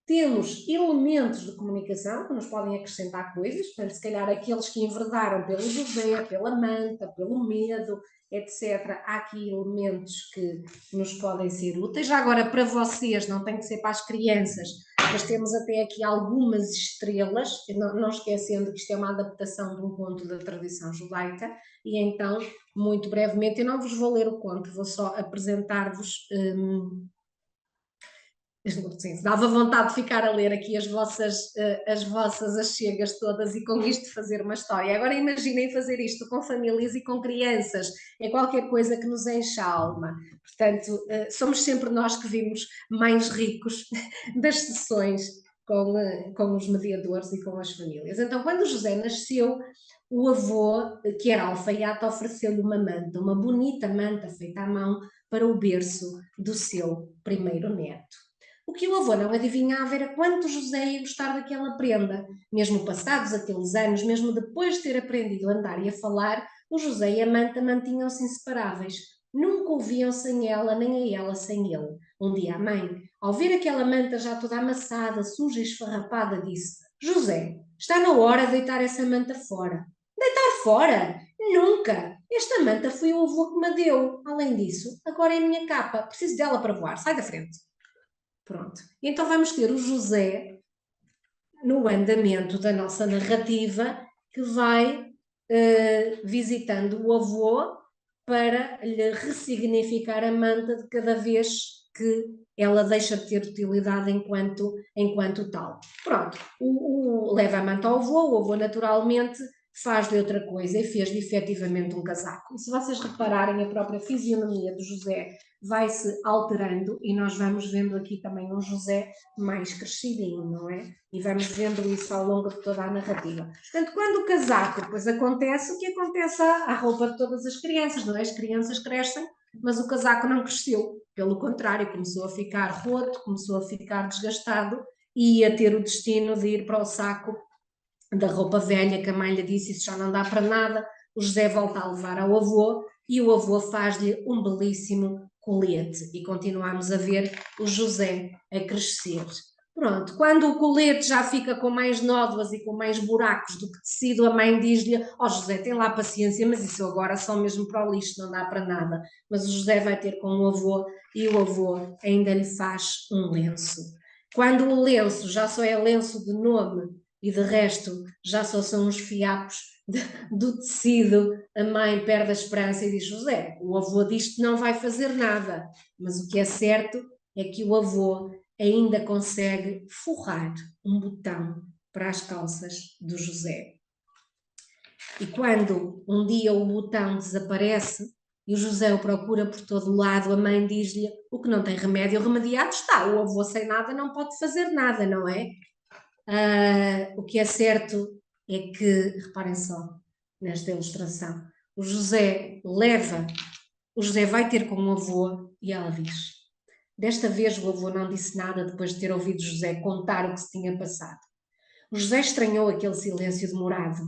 temos elementos de comunicação que nos podem acrescentar coisas, portanto, se calhar aqueles que enverdaram pelo José, pela manta, pelo medo, etc. Há aqui elementos que nos podem ser úteis. Já agora, para vocês, não tem que ser para as crianças, mas temos até aqui algumas estrelas, não esquecendo que isto é uma adaptação de um conto da tradição judaica, e então, muito brevemente, eu não vos vou ler o conto, vou só apresentar-vos. Sim, dava vontade de ficar a ler aqui as vossas achegas todas e com isto fazer uma história. Agora imaginem fazer isto com famílias e com crianças, é qualquer coisa que nos enche a alma. Portanto, somos sempre nós que vimos mais ricos das sessões com os mediadores e com as famílias. Então, quando José nasceu, o avô, que era alfaiate, ofereceu-lhe uma manta, uma bonita manta feita à mão, para o berço do seu primeiro neto. O que o avô não adivinhava era quanto José ia gostar daquela prenda. Mesmo passados aqueles anos, mesmo depois de ter aprendido a andar e a falar, o José e a manta mantinham-se inseparáveis. Nunca o viam sem ela, nem a ela sem ele. Um dia a mãe, ao ver aquela manta já toda amassada, suja e esfarrapada, disse: José, está na hora de deitar essa manta fora. Deitar fora? Nunca! Esta manta foi o avô que me deu. Além disso, agora é a minha capa. Preciso dela para voar. Sai da frente. Pronto. Então vamos ter o José no andamento da nossa narrativa que vai visitando o avô para lhe ressignificar a manta de cada vez que ela deixa de ter utilidade enquanto tal. Pronto, leva a manta ao avô, o avô naturalmente faz-lhe outra coisa e fez-lhe efetivamente um casaco. E se vocês repararem, a própria fisionomia do José vai-se alterando e nós vamos vendo aqui também um José mais crescidinho, não é? E vamos vendo isso ao longo de toda a narrativa. Portanto, quando o casaco depois acontece, o que acontece à roupa de todas as crianças, não é? As crianças crescem, mas o casaco não cresceu. Pelo contrário, começou a ficar roto, começou a ficar desgastado e ia ter o destino de ir para o saco da roupa velha, que a mãe lhe disse: isso já não dá para nada. O José volta a levar ao avô e o avô faz-lhe um belíssimo colete e continuamos a ver o José a crescer. Pronto, quando o colete já fica com mais nódoas e com mais buracos do que tecido, a mãe diz-lhe: ó José, tem lá paciência, mas isso agora só mesmo para o lixo, não dá para nada. Mas o José vai ter com o avô e o avô ainda lhe faz um lenço. Quando o lenço já só é lenço de nome e de resto já só são os fiapos do tecido, a mãe perde a esperança e diz: José, o avô diz que não vai fazer nada, mas o que é certo é que o avô ainda consegue forrar um botão para as calças do José. E quando um dia o botão desaparece e o José o procura por todo lado, a mãe diz-lhe: o que não tem remédio remediado está, o avô sem nada não pode fazer nada, não é? O que é certo é que, reparem só nesta ilustração, o José vai ter com o avô e ela diz: desta vez o avô não disse nada depois de ter ouvido José contar o que se tinha passado. O José estranhou aquele silêncio demorado,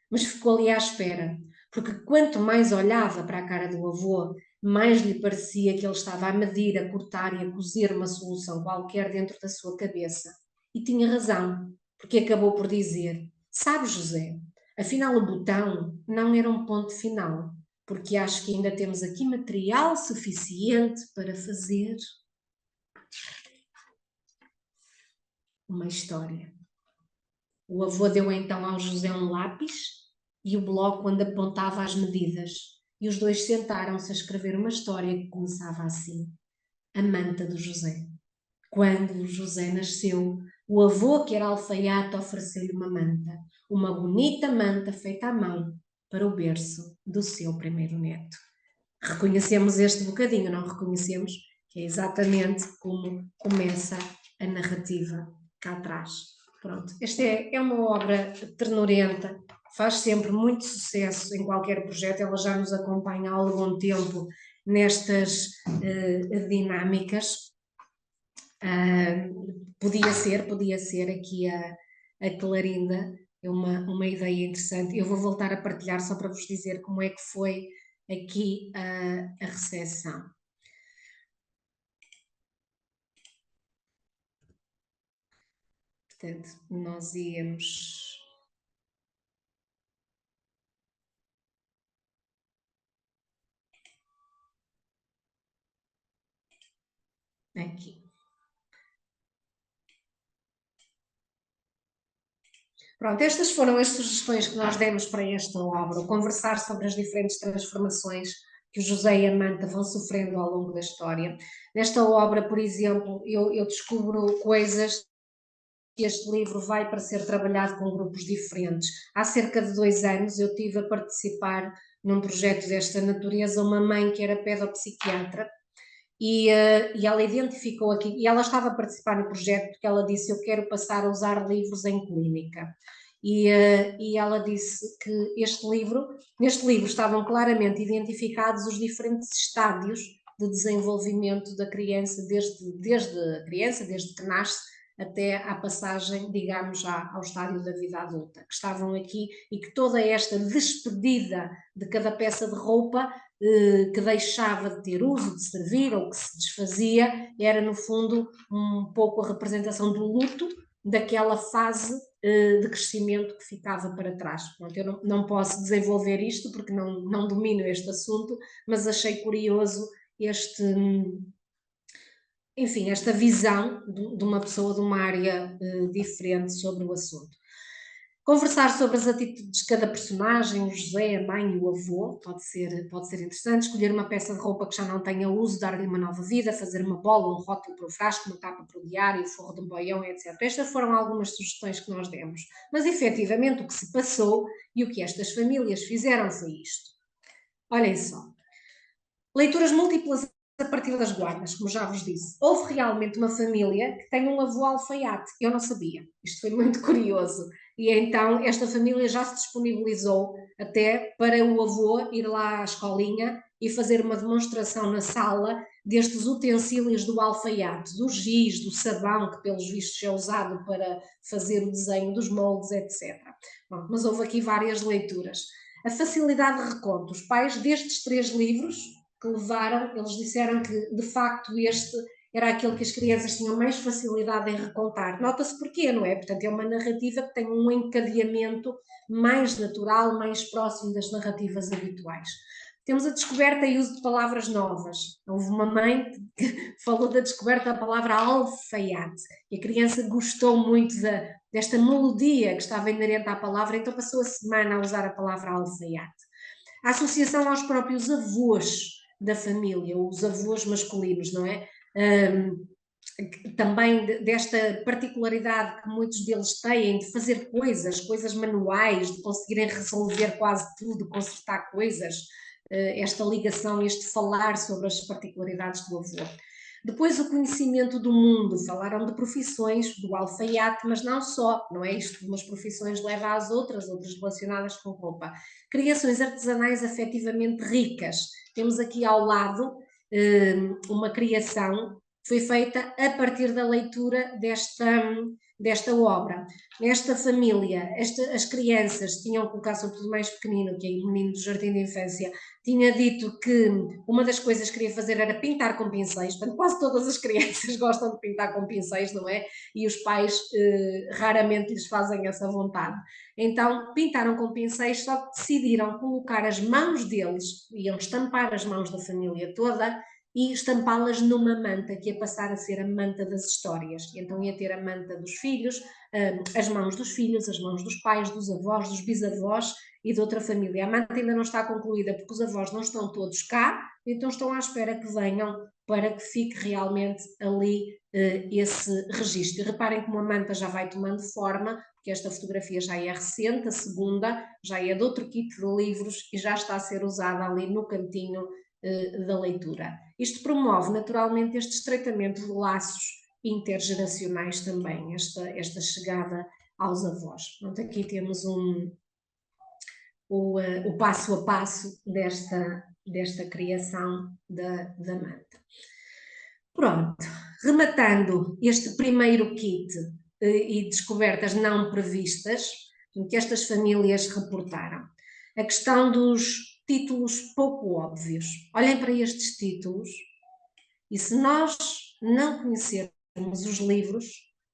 mas ficou ali à espera, porque quanto mais olhava para a cara do avô, mais lhe parecia que ele estava a medir, a cortar e a cozer uma solução qualquer dentro da sua cabeça. E tinha razão, porque acabou por dizer: sabe, José, afinal o botão não era um ponto final, porque acho que ainda temos aqui material suficiente para fazer uma história. O avô deu então ao José um lápis e o bloco onde apontava as medidas, e os dois sentaram-se a escrever uma história que começava assim: a manta do José. Quando o José nasceu, o avô, que era alfaiate, ofereceu-lhe uma bonita manta feita à mão, para o berço do seu primeiro neto. Reconhecemos este bocadinho, não reconhecemos? Que é exatamente como começa a narrativa cá atrás. Pronto, esta é uma obra ternurenta, faz sempre muito sucesso em qualquer projeto, ela já nos acompanha há algum tempo nestas dinâmicas. Podia ser aqui a Clarinda, é uma ideia interessante. Eu vou voltar a partilhar só para vos dizer como é que foi aqui a recepção. Portanto, nós íamos... aqui. Pronto, estas foram as sugestões que nós demos para esta obra, o conversar sobre as diferentes transformações que o José e a Manta vão sofrendo ao longo da história. Nesta obra, por exemplo, eu descubro coisas que este livro vai para ser trabalhado com grupos diferentes. Há cerca de 2 anos eu tive a participar num projeto desta natureza, uma mãe que era pedopsiquiatra, e ela identificou aqui, e ela estava a participar no projeto porque ela disse: eu quero passar a usar livros em clínica. E ela disse que neste livro estavam claramente identificados os diferentes estádios de desenvolvimento da criança, desde que nasce até à passagem, digamos, ao estádio da vida adulta, que estavam aqui, e que toda esta despedida de cada peça de roupa que deixava de ter uso, de servir, ou que se desfazia, era no fundo um pouco a representação do luto daquela fase de crescimento que ficava para trás. Pronto, eu não posso desenvolver isto porque não domino este assunto, mas achei curioso enfim, esta visão de uma pessoa de uma área diferente sobre o assunto. Conversar sobre as atitudes de cada personagem, o José, a mãe e o avô, pode ser interessante. Escolher uma peça de roupa que já não tenha uso, dar-lhe uma nova vida, fazer uma bola, um rótulo para o frasco, uma capa para o diário, o forro de um boião, etc. Estas foram algumas sugestões que nós demos. Mas, efetivamente, o que se passou e o que estas famílias fizeram foi isto. Olhem só. Leituras múltiplas a partir das guardas, como já vos disse. Houve realmente uma família que tem um avô alfaiate. Eu não sabia. Isto foi muito curioso. E então esta família já se disponibilizou até para o avô ir lá à escolinha e fazer uma demonstração na sala destes utensílios do alfaiate, do giz, do sabão, que pelos vistos é usado para fazer o desenho dos moldes, etc. Bom, mas houve aqui várias leituras. A facilidade de reconto. Os pais destes 3 livros que levaram, eles disseram que de facto este era aquele que as crianças tinham mais facilidade em recontar. Nota-se porquê, não é? Portanto, é uma narrativa que tem um encadeamento mais natural, mais próximo das narrativas habituais. Temos a descoberta e uso de palavras novas. Houve uma mãe que falou da descoberta da palavra alfaiate, e a criança gostou muito desta melodia que estava inerente à palavra, então passou a semana a usar a palavra alfaiate. A associação aos próprios avós da família, os avós masculinos, não é? Também desta particularidade que muitos deles têm de fazer coisas manuais, de conseguirem resolver quase tudo, consertar coisas, esta ligação, este falar sobre as particularidades do avô. Depois o conhecimento do mundo, falaram de profissões, do alfaiate, mas não só, não é isto, umas profissões leva às outras relacionadas com roupa. Criações artesanais afetivamente ricas. Temos aqui ao lado uma criação que foi feita a partir da leitura desta obra. Nesta família, as crianças tinham colocado, sobretudo mais pequenino, que é o menino do jardim de infância, tinha dito que uma das coisas que queria fazer era pintar com pincéis. Portanto, quase todas as crianças gostam de pintar com pincéis, não é? E os pais raramente lhes fazem essa vontade. Então pintaram com pincéis, só que decidiram colocar as mãos deles, iam estampar as mãos da família toda e estampá-las numa manta que ia passar a ser a manta das histórias. Então ia ter a manta dos filhos, as mãos dos filhos, as mãos dos pais, dos avós, dos bisavós e de outra família. A manta ainda não está concluída porque os avós não estão todos cá, então estão à espera que venham para que fique realmente ali esse registro. Reparem como a manta já vai tomando forma, porque esta fotografia já é recente, a segunda já é de outro kit de livros e já está a ser usada ali no cantinho da leitura. Isto promove naturalmente este estreitamento de laços intergeracionais também, esta chegada aos avós. Pronto, aqui temos o passo a passo desta criação da manta. Pronto, rematando este primeiro kit e descobertas não previstas, que estas famílias reportaram. A questão dos títulos pouco óbvios. Olhem para estes títulos e se nós não conhecermos os livros,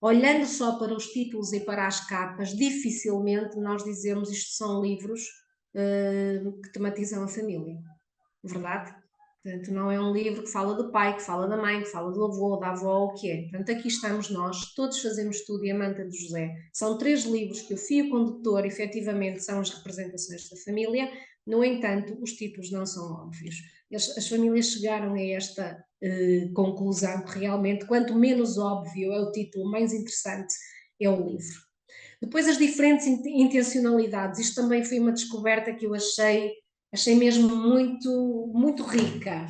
olhando só para os títulos e para as capas, dificilmente nós dizemos isto são livros que tematizam a família. Verdade? Portanto, não é um livro que fala do pai, que fala da mãe, que fala do avô, da avó, o que é. Portanto, aqui estamos nós, todos fazemos tudo e a manta de José. São 3 livros que o fio condutor, efetivamente, são as representações da família. No entanto, os títulos não são óbvios. As famílias chegaram a esta conclusão que realmente, quanto menos óbvio é o título, mais interessante é o livro. Depois as diferentes intencionalidades, isto também foi uma descoberta que eu achei mesmo muito, muito rica.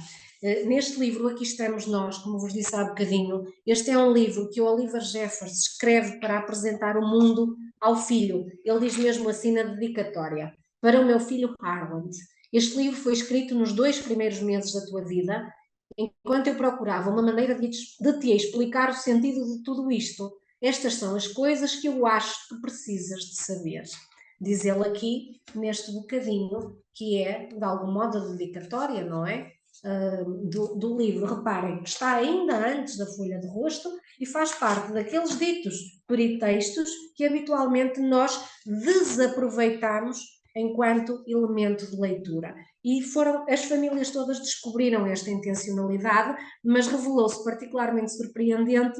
Neste livro, Aqui Estamos Nós, como vos disse há bocadinho, este é um livro que o Oliver Jeffers escreve para apresentar o mundo ao filho. Ele diz mesmo assim na dedicatória: para o meu filho Harland. Este livro foi escrito nos 2 primeiros meses da tua vida, enquanto eu procurava uma maneira de te explicar o sentido de tudo isto. Estas são as coisas que eu acho que precisas de saber. Diz ele aqui, neste bocadinho, que é, de algum modo, a dedicatória, não é? Do livro. Reparem que está ainda antes da folha de rosto e faz parte daqueles ditos peritextos que habitualmente nós desaproveitamos enquanto elemento de leitura. E as famílias todas descobriram esta intencionalidade, mas revelou-se particularmente surpreendente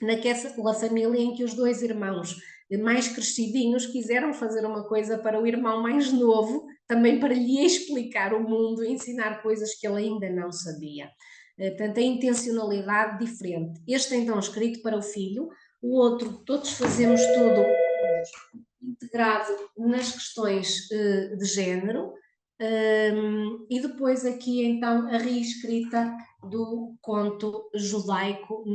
naquela família em que os 2 irmãos mais crescidinhos quiseram fazer uma coisa para o irmão mais novo, também para lhe explicar o mundo, ensinar coisas que ele ainda não sabia. Portanto, a intencionalidade diferente. Este então escrito para o filho, o outro, todos fazemos tudo integrado nas questões de género, e depois aqui então a reescrita do conto judaico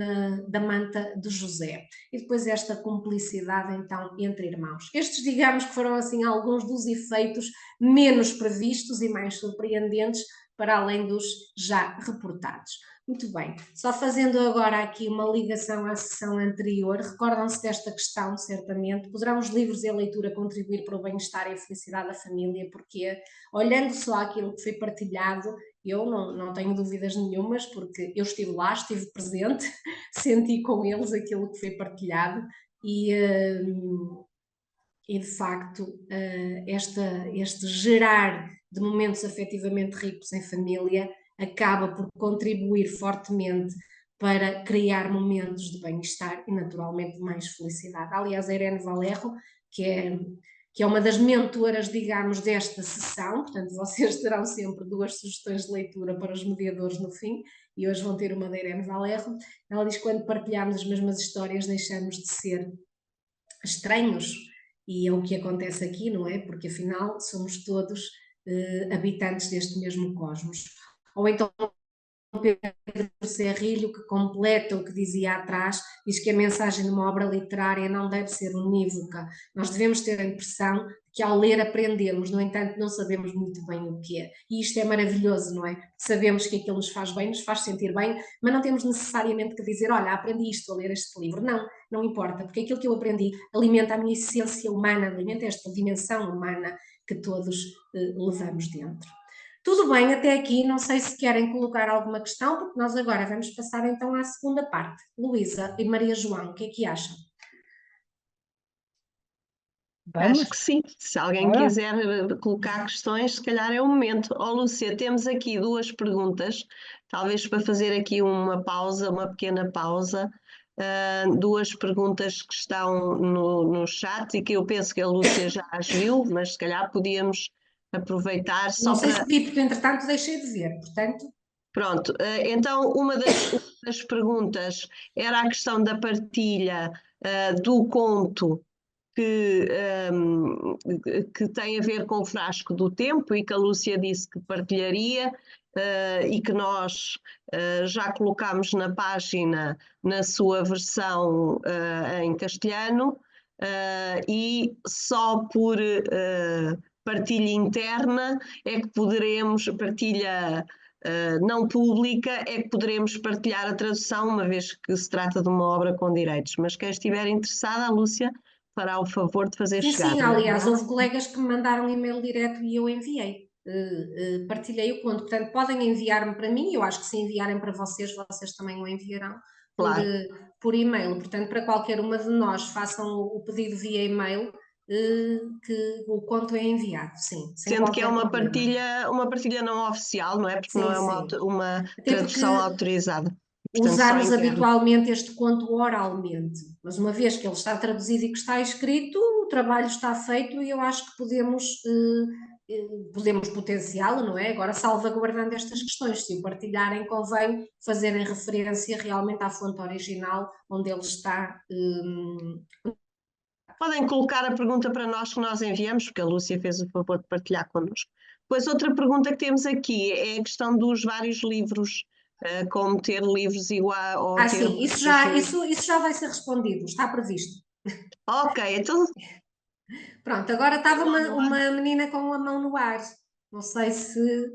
da manta de José. E depois esta cumplicidade então entre irmãos. Estes digamos que foram assim alguns dos efeitos menos previstos e mais surpreendentes para além dos já reportados. Muito bem, só fazendo agora aqui uma ligação à sessão anterior, recordam-se desta questão, certamente, poderão os livros e a leitura contribuir para o bem-estar e a felicidade da família, porque olhando só aquilo que foi partilhado, eu não tenho dúvidas nenhumas, porque eu estive lá, estive presente, senti com eles aquilo que foi partilhado e de facto este gerar de momentos afetivamente ricos em família acaba por contribuir fortemente para criar momentos de bem-estar e naturalmente de mais felicidade. Aliás, a Irene Valerro, que é uma das mentoras, digamos, desta sessão, portanto vocês terão sempre 2 sugestões de leitura para os mediadores no fim, e hoje vão ter uma da Irene Valerro. Ela diz que quando partilhamos as mesmas histórias deixamos de ser estranhos, e é o que acontece aqui, não é? Porque afinal somos todos habitantes deste mesmo cosmos. Ou então Pedro Serrilho, que completa o que dizia atrás, diz que a mensagem de uma obra literária não deve ser unívoca. Nós devemos ter a impressão que ao ler aprendemos, no entanto não sabemos muito bem o que é. E isto é maravilhoso, não é? Sabemos que aquilo nos faz bem, nos faz sentir bem, mas não temos necessariamente que dizer, olha, aprendi isto a ler este livro. Não importa, porque aquilo que eu aprendi alimenta a minha essência humana, alimenta esta dimensão humana que todos levamos dentro. Tudo bem até aqui, não sei se querem colocar alguma questão, porque nós agora vamos passar então à segunda parte. Luísa e Maria João, o que é que acham? Vamos? Acho que sim. Se alguém quiser colocar questões, se calhar é o momento. Lúcia, temos aqui 2 perguntas, talvez para fazer aqui uma pausa, uma pequena pausa. 2 perguntas que estão no chat e que eu penso que a Lúcia já as viu, mas se calhar podíamos aproveitar só não sei se vi, porque entretanto deixei de ver, portanto... Pronto, então uma das perguntas era a questão da partilha do conto que tem a ver com o frasco do tempo e que a Lúcia disse que partilharia e que nós já colocámos na página na sua versão em castelhano e só por partilha interna é que poderemos, partilha não pública, é que poderemos partilhar a tradução, uma vez que se trata de uma obra com direitos. Mas quem estiver interessada, a Lúcia fará o favor de fazer Sim, chegar. sim, aliás, houve colegas que me mandaram e-mail direto e eu enviei. Partilhei o conto, portanto podem enviar-me para mim, eu acho que se enviarem para vocês, vocês também o enviarão Claro. por e-mail, portanto para qualquer uma de nós façam o pedido via e-mail, que o conto é enviado, sim, sem Sendo que é qualquer problema. uma partilha não oficial, não é? Porque não Sim, é sim. uma Até tradução porque autorizada. Portanto, só usamos interna. habitualmente este conto oralmente, mas uma vez que ele está traduzido e que está escrito, o trabalho está feito e eu acho que podemos potenciá-lo, não é? Agora, salvaguardando estas questões, se o partilharem, convém fazerem referência realmente à fonte original onde ele está. Podem colocar a pergunta para nós que nós enviamos, porque a Lúcia fez o favor de partilhar connosco. Depois, outra pergunta que temos aqui é a questão dos vários livros, como ter livros igual ou ter Sim, isso já vai ser respondido, está previsto. Ok, então. Pronto, agora estava uma menina com a mão no ar. Não sei se.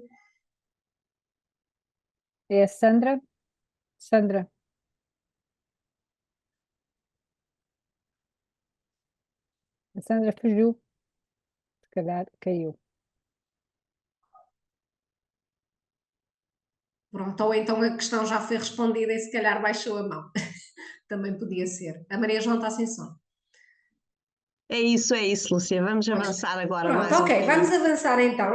É a Sandra? Sandra. A Sandra fugiu. Se calhar caiu. Pronto, ou então a questão já foi respondida e se calhar baixou a mão. Também podia ser. A Maria João está sem som. É isso, Lúcia. Vamos avançar agora Pronto, mais ok, um vamos avançar então.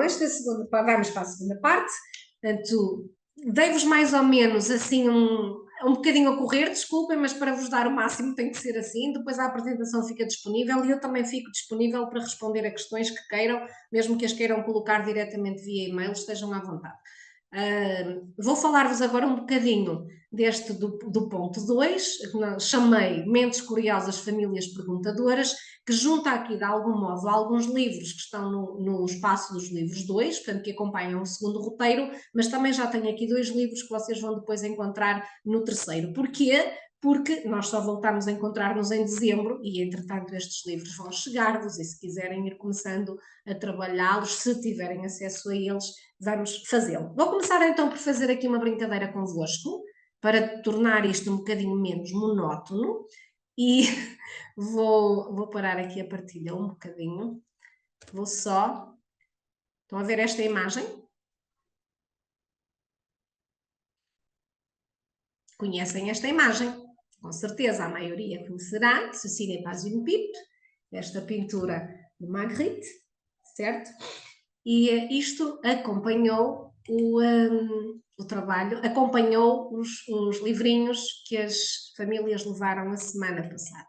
Vamos para a segunda parte. Portanto, dei-vos mais ou menos assim um bocadinho a correr, desculpem, mas para vos dar o máximo tem que ser assim. Depois a apresentação fica disponível e eu também fico disponível para responder a questões que queiram, mesmo que as queiram colocar diretamente via e-mail, estejam à vontade. Vou falar-vos agora um bocadinho do ponto 2, que chamei Mentes Curiosas, Famílias Perguntadoras, que junta aqui de algum modo alguns livros que estão no espaço dos livros 2, portanto que acompanham o segundo roteiro, mas também já tenho aqui 2 livros que vocês vão depois encontrar no terceiro. Porquê? Porque nós só voltamos a encontrar-nos em dezembro e, entretanto, estes livros vão chegar-vos e se quiserem ir começando a trabalhá-los, se tiverem acesso a eles, vamos fazê-lo. Vou começar então por fazer aqui uma brincadeira convosco, para tornar isto um bocadinho menos monótono e vou parar aqui a partilha um bocadinho. Vou só... Estão a ver esta imagem? Conhecem esta imagem? Com certeza a maioria conhecerá, Cecília Paz e Pito, esta pintura de Magritte, certo? E isto acompanhou o trabalho, acompanhou os livrinhos que as famílias levaram a semana passada.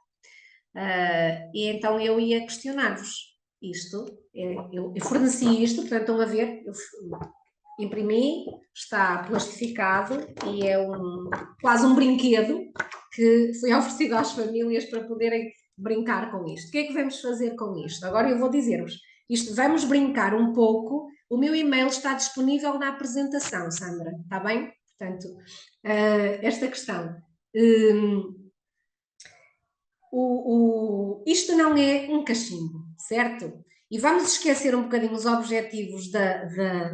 E então eu ia questionar-vos isto, eu forneci isto, portanto estão a ver, eu imprimi, está plastificado e é quase um brinquedo que foi oferecido às famílias para poderem brincar com isto. O que é que vamos fazer com isto? Agora eu vou dizer-vos, vamos brincar um pouco, o meu e-mail está disponível na apresentação, Sandra, está bem? Portanto, esta questão... isto não é um cachimbo, certo? E vamos esquecer um bocadinho os objetivos,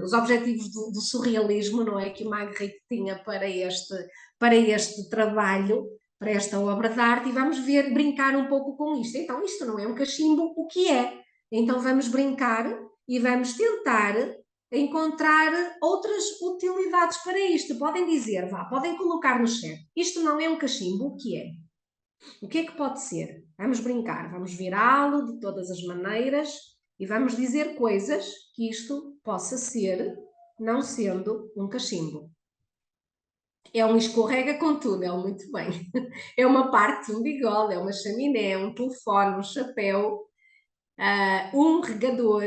os objetivos do surrealismo, não é? Que o Magritte tinha para este trabalho, para esta obra de arte, e vamos brincar um pouco com isto. Então, isto não é um cachimbo, o que é? Então, vamos brincar e vamos tentar encontrar outras utilidades para isto. Podem dizer, podem colocar no chat. Isto não é um cachimbo, o que é? O que é que pode ser? Vamos brincar, vamos virá-lo de todas as maneiras e vamos dizer coisas que isto possa ser, não sendo um cachimbo. É um escorrega com túnel, muito bem. É uma parte de um bigode, é uma chaminé, um telefone, um chapéu, um regador,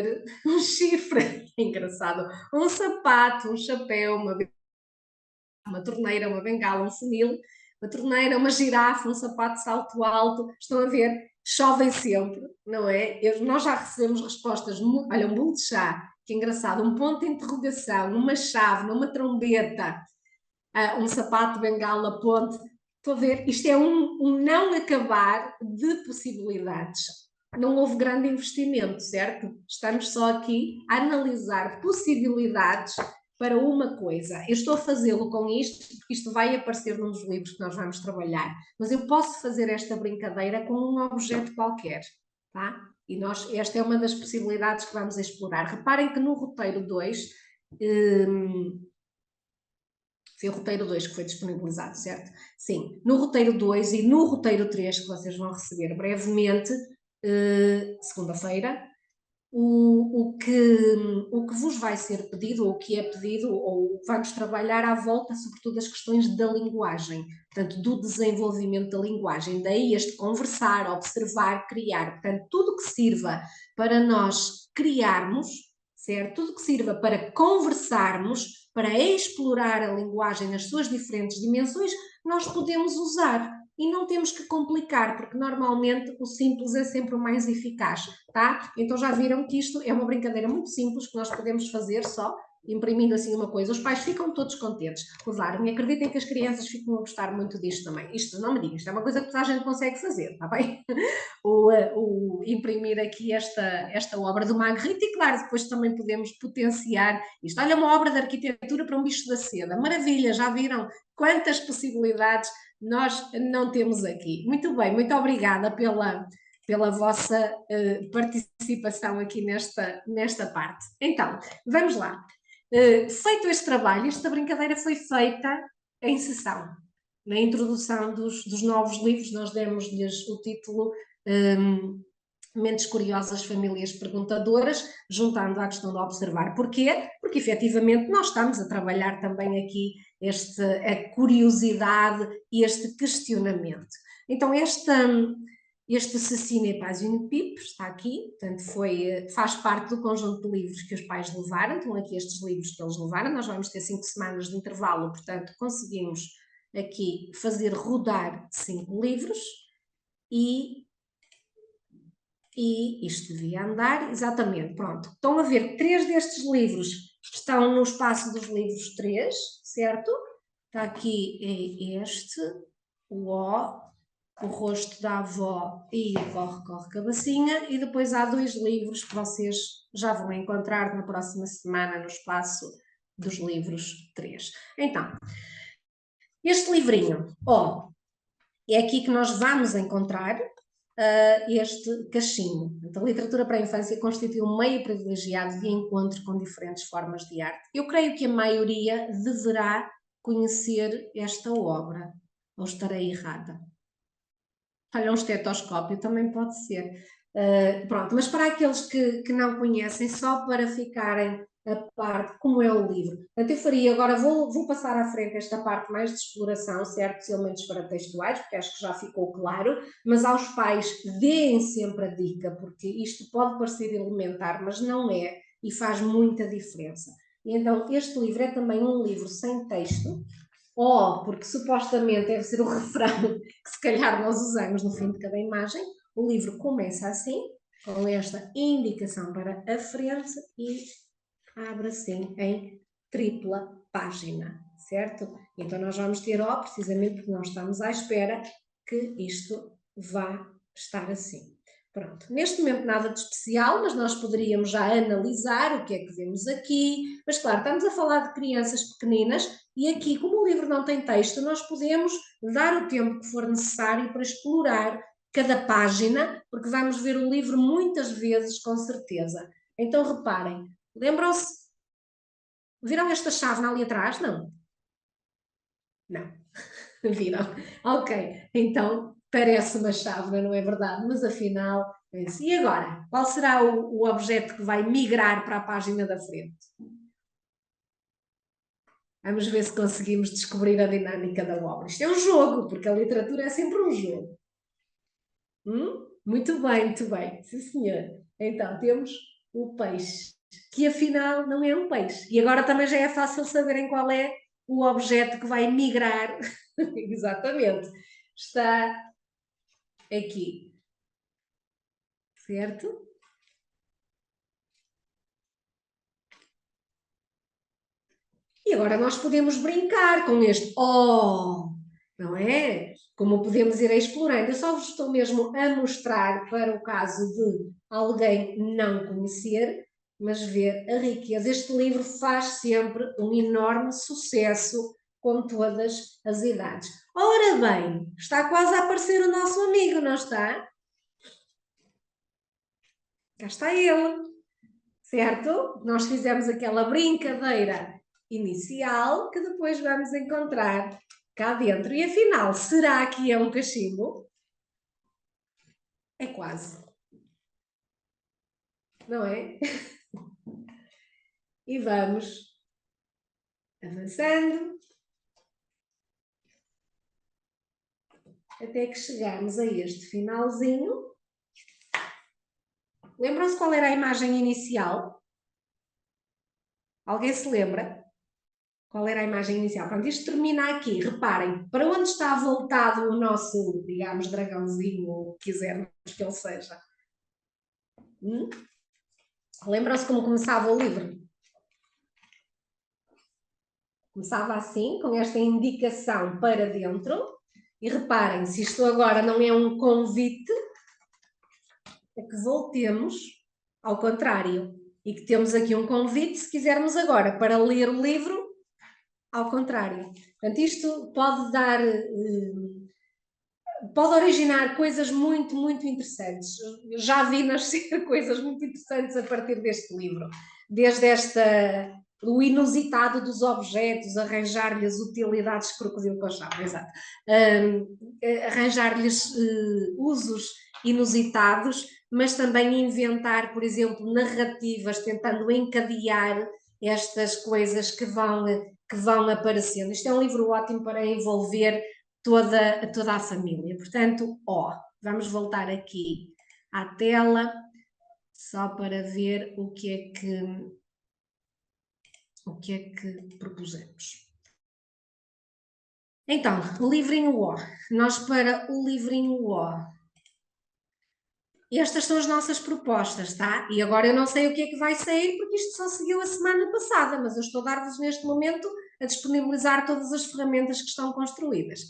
um chifre, engraçado, um sapato, um chapéu, uma torneira, uma bengala, um funil, uma torneira, uma girafa, um sapato de salto alto. Estão a ver? Chovem sempre, não é? Nós já recebemos respostas. Olha, um bolo de chá, que engraçado, um ponto de interrogação, uma chave, uma trombeta, um sapato, bengala, ponte. Estou a ver? Isto é um não acabar de possibilidades. não houve grande investimento, certo? Estamos só aqui a analisar possibilidades para uma coisa. Eu estou a fazê-lo com isto, porque isto vai aparecer num dos livros que nós vamos trabalhar, mas eu posso fazer esta brincadeira com um objeto qualquer, tá? E esta é uma das possibilidades que vamos explorar. Reparem que no roteiro 2, foi o roteiro 2 que foi disponibilizado, certo? Sim, no roteiro 2 e no roteiro 3, que vocês vão receber brevemente, segunda-feira, o que vos vai ser pedido, ou o que é pedido, ou vamos trabalhar à volta, sobretudo, das questões da linguagem, portanto, do desenvolvimento da linguagem. Daí este conversar, observar, criar. Portanto, tudo que sirva para nós criarmos, certo? Tudo que sirva para conversarmos, para explorar a linguagem nas suas diferentes dimensões, nós podemos usar. E não temos que complicar, porque normalmente o simples é sempre o mais eficaz, tá? Então já viram que isto é uma brincadeira muito simples que nós podemos fazer só imprimindo assim uma coisa. Os pais ficam todos contentes. Levarem, acreditem que as crianças ficam a gostar muito disto também. Isto, não me digam, isto é uma coisa que toda a gente consegue fazer, tá bem? O imprimir aqui esta obra do Magritte, e claro, depois também podemos potenciar isto. Olha, uma obra de arquitetura para um bicho da seda. Maravilha, já viram quantas possibilidades nós não temos aqui. Muito bem, muito obrigada pela vossa participação aqui nesta parte. Então, vamos lá. Feito este trabalho, esta brincadeira foi feita em sessão. Na introdução dos novos livros, nós demos-lhes o título Mentes Curiosas, Famílias Perguntadoras, juntando à questão de observar. Porquê? Porque efetivamente nós estamos a trabalhar também aqui a curiosidade e este questionamento. Então este Cecine Pazine Pip está aqui, portanto faz parte do conjunto de livros que os pais levaram, estão aqui estes livros que eles levaram, nós vamos ter 5 semanas de intervalo, portanto conseguimos aqui fazer rodar 5 livros e isto devia andar, exatamente, pronto. Estão a ver, 3 destes livros estão no espaço dos livros 3, certo? Está aqui este, o rosto da avó e corre, corre, cabecinha, e depois há 2 livros que vocês já vão encontrar na próxima semana no espaço dos livros 3. Então, este livrinho, é aqui que nós vamos encontrar este cachinho. Então, a literatura para a infância constitui um meio privilegiado de encontro com diferentes formas de arte. Eu creio que a maioria deverá conhecer esta obra, ou estarei errada? Olha, um estetoscópio também pode ser. Pronto, mas para aqueles que não conhecem, só para ficarem a parte como é o livro. Portanto, eu faria agora, vou passar à frente esta parte mais de exploração, certos elementos paratextuais, porque acho que já ficou claro, mas aos pais deem sempre a dica, porque isto pode parecer elementar, mas não é, e faz muita diferença. E então, este livro é também um livro sem texto, porque supostamente deve ser o refrão que se calhar nós usamos no fim de cada imagem. O livro começa assim, com esta indicação para a frente e abre assim em tripla página, certo? Então nós vamos ter precisamente porque nós estamos à espera que isto vá estar assim. Pronto, neste momento nada de especial, mas nós poderíamos já analisar o que é que vemos aqui. Mas claro, estamos a falar de crianças pequeninas e aqui, como o livro não tem texto, nós podemos dar o tempo que for necessário para explorar cada página, porque vamos ver o livro muitas vezes, com certeza. Então reparem, lembram-se? Viram esta chávena ali atrás? Não? Não. Viram? Ok, então parece uma chávena, não é verdade? Mas afinal é isso. E agora? Qual será o objeto que vai migrar para a página da frente? Vamos ver se conseguimos descobrir a dinâmica da obra. Isto é um jogo, porque a literatura é sempre um jogo. Muito bem, muito bem. Sim, senhor. Então, temos o peixe, que afinal não é um peixe. E agora também já é fácil saberem qual é o objeto que vai migrar. Exatamente. Está aqui. Certo? E agora nós podemos brincar com este não é? como podemos ir explorando. Eu só vos estou mesmo a mostrar para o caso de alguém não conhecer, mas ver a riqueza. Este livro faz sempre um enorme sucesso com todas as idades. Ora bem, está quase a aparecer o nosso amigo, não está? Cá está ele, certo? Nós fizemos aquela brincadeira inicial que depois vamos encontrar cá dentro. E afinal, será que é um cachimbo? É quase. Não é? E vamos avançando até que chegamos a este finalzinho. Lembram-se qual era a imagem inicial? Alguém se lembra? Qual era a imagem inicial? Pronto, isto termina aqui. Reparem, para onde está voltado o nosso, digamos, dragãozinho, ou o que quisermos que ele seja? Lembram-se como começava o livro? Começava assim, com esta indicação para dentro. E reparem, se isto agora não é um convite, é que voltemos ao contrário. E que temos aqui um convite, se quisermos agora, para ler o livro ao contrário. Portanto, isto pode dar, pode originar coisas muito, muito interessantes. Já vi nascer coisas muito interessantes a partir deste livro. Desde o inusitado dos objetos, arranjar-lhes utilidades, crocodilo com chave, exato. Arranjar-lhes usos inusitados, mas também inventar, por exemplo, narrativas, tentando encadear estas coisas que vão aparecendo. Isto é um livro ótimo para envolver toda a família. Portanto, vamos voltar aqui à tela, só para ver o que é que propusemos. Então, o livrinho O. Nós para o livrinho O, estas são as nossas propostas, tá? E agora eu não sei o que é que vai sair, porque isto só seguiu a semana passada, mas eu estou a dar-vos neste momento a disponibilizar todas as ferramentas que estão construídas.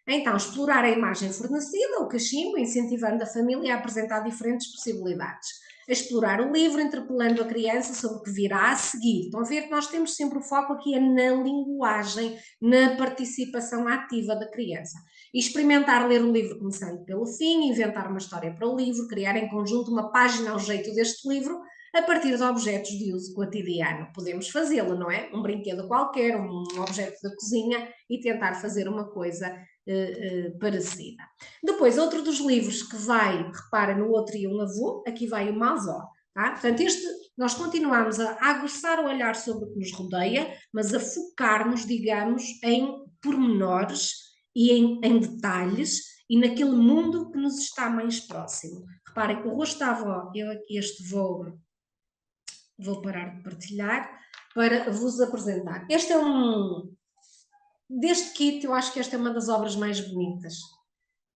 Então, explorar a imagem fornecida, o cachimbo, incentivando a família a apresentar diferentes possibilidades. Explorar o livro, interpelando a criança sobre o que virá a seguir. Estão a ver que nós temos sempre o foco aqui na linguagem, na participação ativa da criança. E experimentar ler o livro começando pelo fim, inventar uma história para o livro, criar em conjunto uma página ao jeito deste livro, a partir de objetos de uso cotidiano. Podemos fazê-lo, não é? Um brinquedo qualquer, um objeto da cozinha e tentar fazer uma coisa parecida. Depois, outro dos livros que vai, repara, no outro e um avô, aqui vai o Mazó. Tá? Portanto, nós continuamos a aguçar o olhar sobre o que nos rodeia, mas a focar-nos, digamos, em pormenores e em detalhes e naquele mundo que nos está mais próximo. Reparem, o rosto da avó, vou parar de partilhar para vos apresentar. Este é deste kit, eu acho que esta é uma das obras mais bonitas.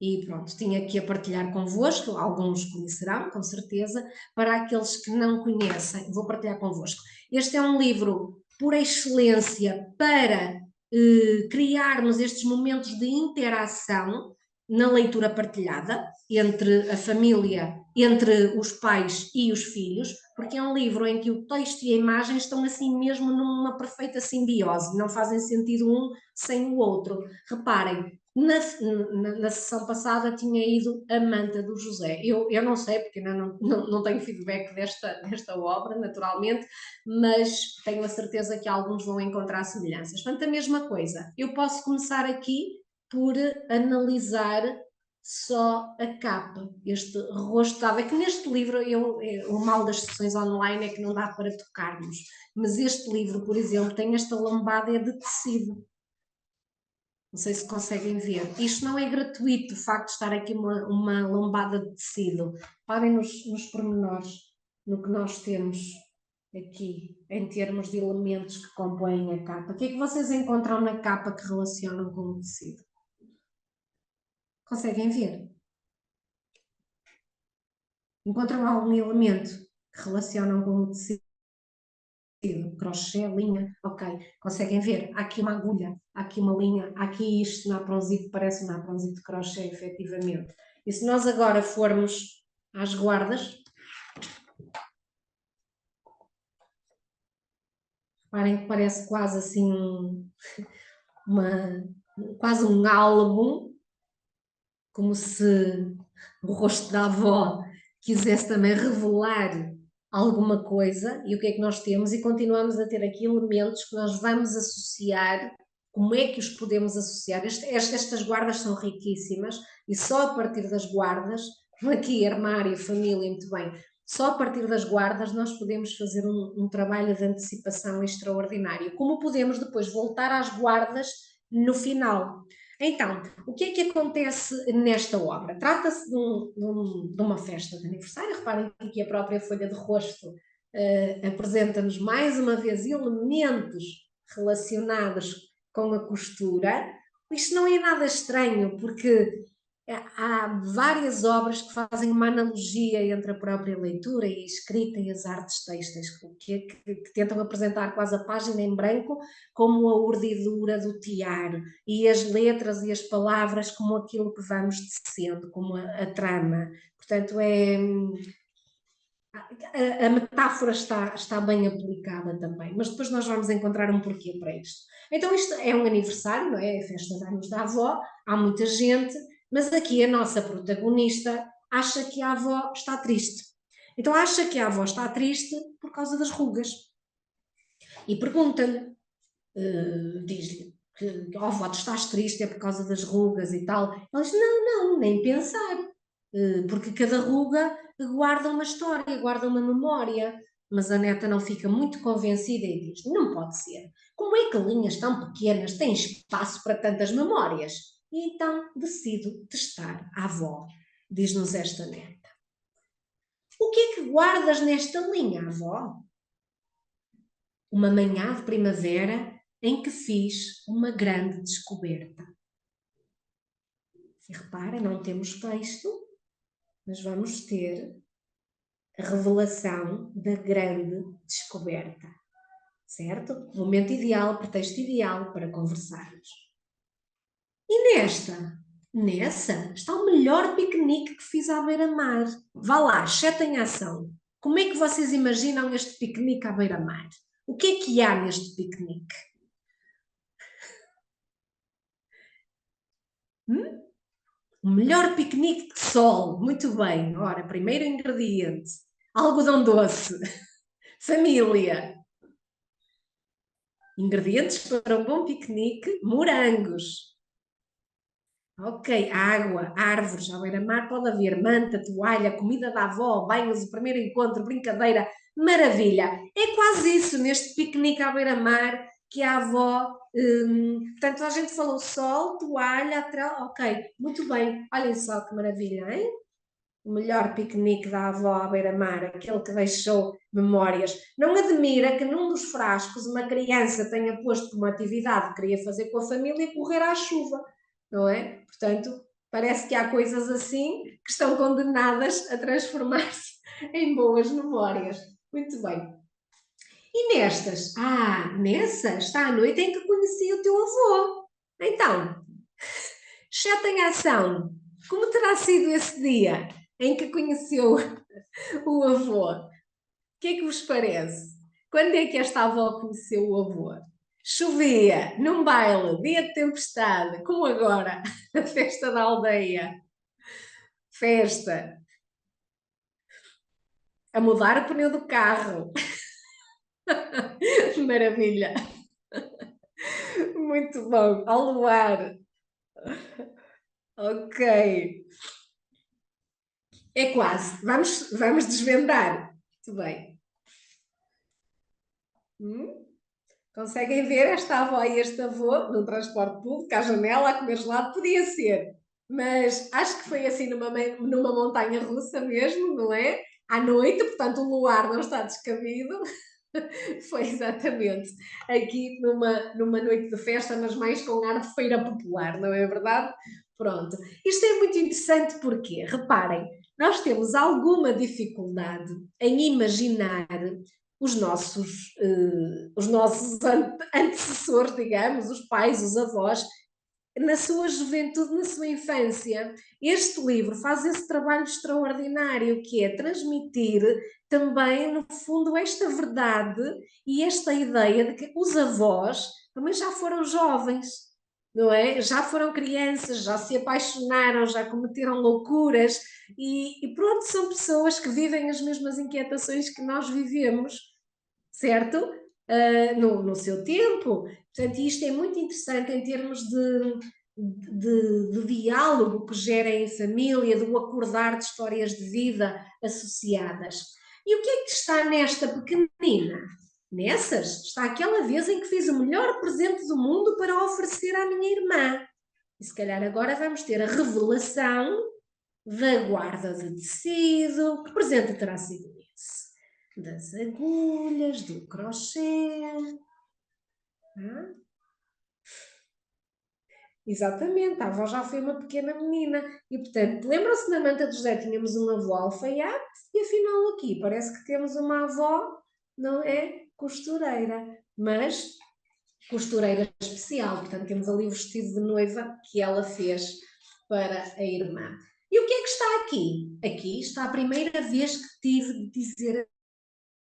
E pronto, tinha aqui a partilhar convosco, alguns conhecerão, com certeza, para aqueles que não conhecem, vou partilhar convosco. Este é um livro por excelência para criarmos estes momentos de interação na leitura partilhada entre a família, entre os pais e os filhos, porque é um livro em que o texto e a imagem estão assim mesmo numa perfeita simbiose, não fazem sentido um sem o outro. Reparem, na sessão passada tinha ido a Manta do José. Eu não sei, porque ainda não tenho feedback desta obra, naturalmente, mas tenho a certeza que alguns vão encontrar semelhanças. Portanto, a mesma coisa. Eu posso começar aqui por analisar só a capa, este rosto é que neste livro, o mal das sessões online é que não dá para tocarmos, mas este livro, por exemplo, tem esta lombada de tecido. Não sei se conseguem ver. Isto não é gratuito, o facto de estar aqui uma lombada de tecido. Parem nos pormenores, no que nós temos aqui, em termos de elementos que compõem a capa. O que é que vocês encontram na capa que relacionam com o tecido? Conseguem ver? Encontram algum elemento que relacionam com o tecido? crochê, linha, ok, conseguem ver, há aqui uma agulha, há aqui uma linha, há aqui isto, naprãozito, parece um naprãozito de crochê, efetivamente. E se nós agora formos às guardas, reparem que parece quase assim quase um álbum, como se o rosto da avó quisesse também revelar alguma coisa, e o que é que nós temos? E continuamos a ter aqui elementos que nós vamos associar. Como é que os podemos associar? Estas guardas são riquíssimas, e só a partir das guardas, aqui armário, família, muito bem, só a partir das guardas nós podemos fazer um trabalho de antecipação extraordinário. Como podemos depois voltar às guardas no final? Então, o que é que acontece nesta obra? Trata-se de uma festa de aniversário. Reparem que a própria folha de rosto apresenta-nos mais uma vez elementos relacionados com a costura. Isto não é nada estranho, porque há várias obras que fazem uma analogia entre a própria leitura e a escrita e as artes têxteis, que tentam apresentar quase a página em branco como a urdidura do tiar, e as letras e as palavras como aquilo que vamos tecendo, como a trama. Portanto, a metáfora está bem aplicada também, mas depois nós vamos encontrar um porquê para isto. Então isto é um aniversário, não é? É a festa de anos da avó, há muita gente, mas aqui a nossa protagonista acha que a avó está triste. Então acha que a avó está triste por causa das rugas. E pergunta-lhe, diz-lhe, que a avó, tu estás triste é por causa das rugas e tal. Ela diz, não, nem pensar, porque cada ruga guarda uma história, guarda uma memória. Mas a neta não fica muito convencida e diz, não pode ser. Como é que linhas tão pequenas têm espaço para tantas memórias? E então decido testar a avó, diz-nos esta neta. O que é que guardas nesta linha, avó? Uma manhã de primavera em que fiz uma grande descoberta. E reparem, não temos texto, mas vamos ter a revelação da grande descoberta, certo? Momento ideal, pretexto ideal para conversarmos. E nessa está o melhor piquenique que fiz à beira-mar. Vá lá, sete em ação. Como é que vocês imaginam este piquenique à beira-mar? O que é que há neste piquenique? O melhor piquenique de sol. Muito bem. Ora, primeiro ingrediente. Algodão doce. Família. Ingredientes para um bom piquenique. Morangos. Ok, água, árvores, à beira-mar pode haver manta, toalha, comida da avó, banhos, o primeiro encontro, brincadeira, maravilha. É quase isso neste piquenique à beira-mar que a avó... portanto, a gente falou sol, toalha, ok, muito bem. Olhem só que maravilha, hein? O melhor piquenique da avó à beira-mar, aquele que deixou memórias. Não admira que num dos frascos uma criança tenha posto como atividade que queria fazer com a família correr à chuva, não é? Portanto, parece que há coisas assim que estão condenadas a transformar-se em boas memórias. Muito bem. E nestas? Nessa está a noite em que conheci o teu avô. Então, sete em ação. Como terá sido esse dia em que conheceu o avô? O que é que vos parece? Quando é que esta avó conheceu o avô? Chovia, num baile, dia de tempestade, como agora, a festa da aldeia. Festa. A mudar o pneu do carro. Maravilha. Muito bom. Ao luar. Ok. É quase. Vamos desvendar. Muito bem. Conseguem ver esta avó e este avô num transporte público, à janela, a comer gelado? Podia ser, mas acho que foi assim numa montanha russa mesmo, não é? À noite, portanto o luar não está descabido. Foi exatamente aqui numa noite de festa, mas mais com ar de feira popular, não é verdade? Pronto. Isto é muito interessante porque, reparem, nós temos alguma dificuldade em imaginar os nossos antecessores, digamos, os pais, os avós, na sua juventude, na sua infância. Este livro faz esse trabalho extraordinário, que é transmitir também, no fundo, esta verdade e esta ideia de que os avós também já foram jovens, não é? Já foram crianças, já se apaixonaram, já cometeram loucuras e pronto, são pessoas que vivem as mesmas inquietações que nós vivemos, certo? No seu tempo. Portanto, isto é muito interessante em termos de diálogo que gera em família, do acordar de histórias de vida associadas. E o que é que está nesta pequenina? Nessas está aquela vez em que fiz o melhor presente do mundo para oferecer à minha irmã. E se calhar agora vamos ter a revelação da guarda de tecido. Que presente terá sido esse? Das agulhas, do crochê. Exatamente, a avó já foi uma pequena menina. E, portanto, lembram-se na manta do José tínhamos uma avó alfaiate e afinal aqui parece que temos uma avó, não é? Costureira, mas costureira especial. Portanto, temos ali o vestido de noiva que ela fez para a irmã. E o que é que está aqui? Aqui está a primeira vez que tive de dizer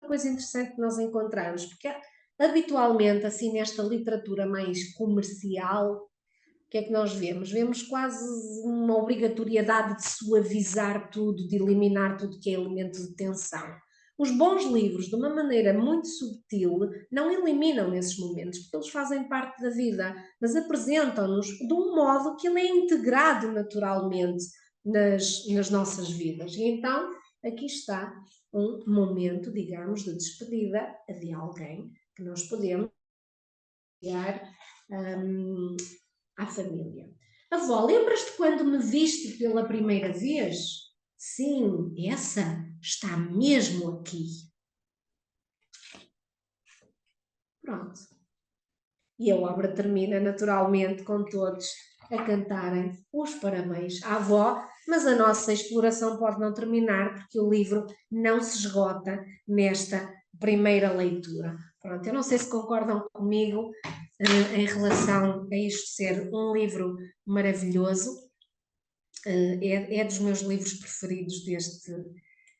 uma coisa interessante que nós encontramos, porque habitualmente, assim, nesta literatura mais comercial, o que é que nós vemos? Vemos quase uma obrigatoriedade de suavizar tudo, de eliminar tudo que é elemento de tensão. Os bons livros, de uma maneira muito subtil, não eliminam esses momentos, porque eles fazem parte da vida, mas apresentam-nos de um modo que ele é integrado naturalmente nas nossas vidas. E então, aqui está um momento, digamos, de despedida de alguém que nós podemos enviar à família. Avó, lembras-te quando me viste pela primeira vez? Sim, essa está mesmo aqui. Pronto. E a obra termina naturalmente com todos a cantarem os parabéns à avó, mas a nossa exploração pode não terminar porque o livro não se esgota nesta primeira leitura. Pronto, eu não sei se concordam comigo em relação a isto ser um livro maravilhoso. É dos meus livros preferidos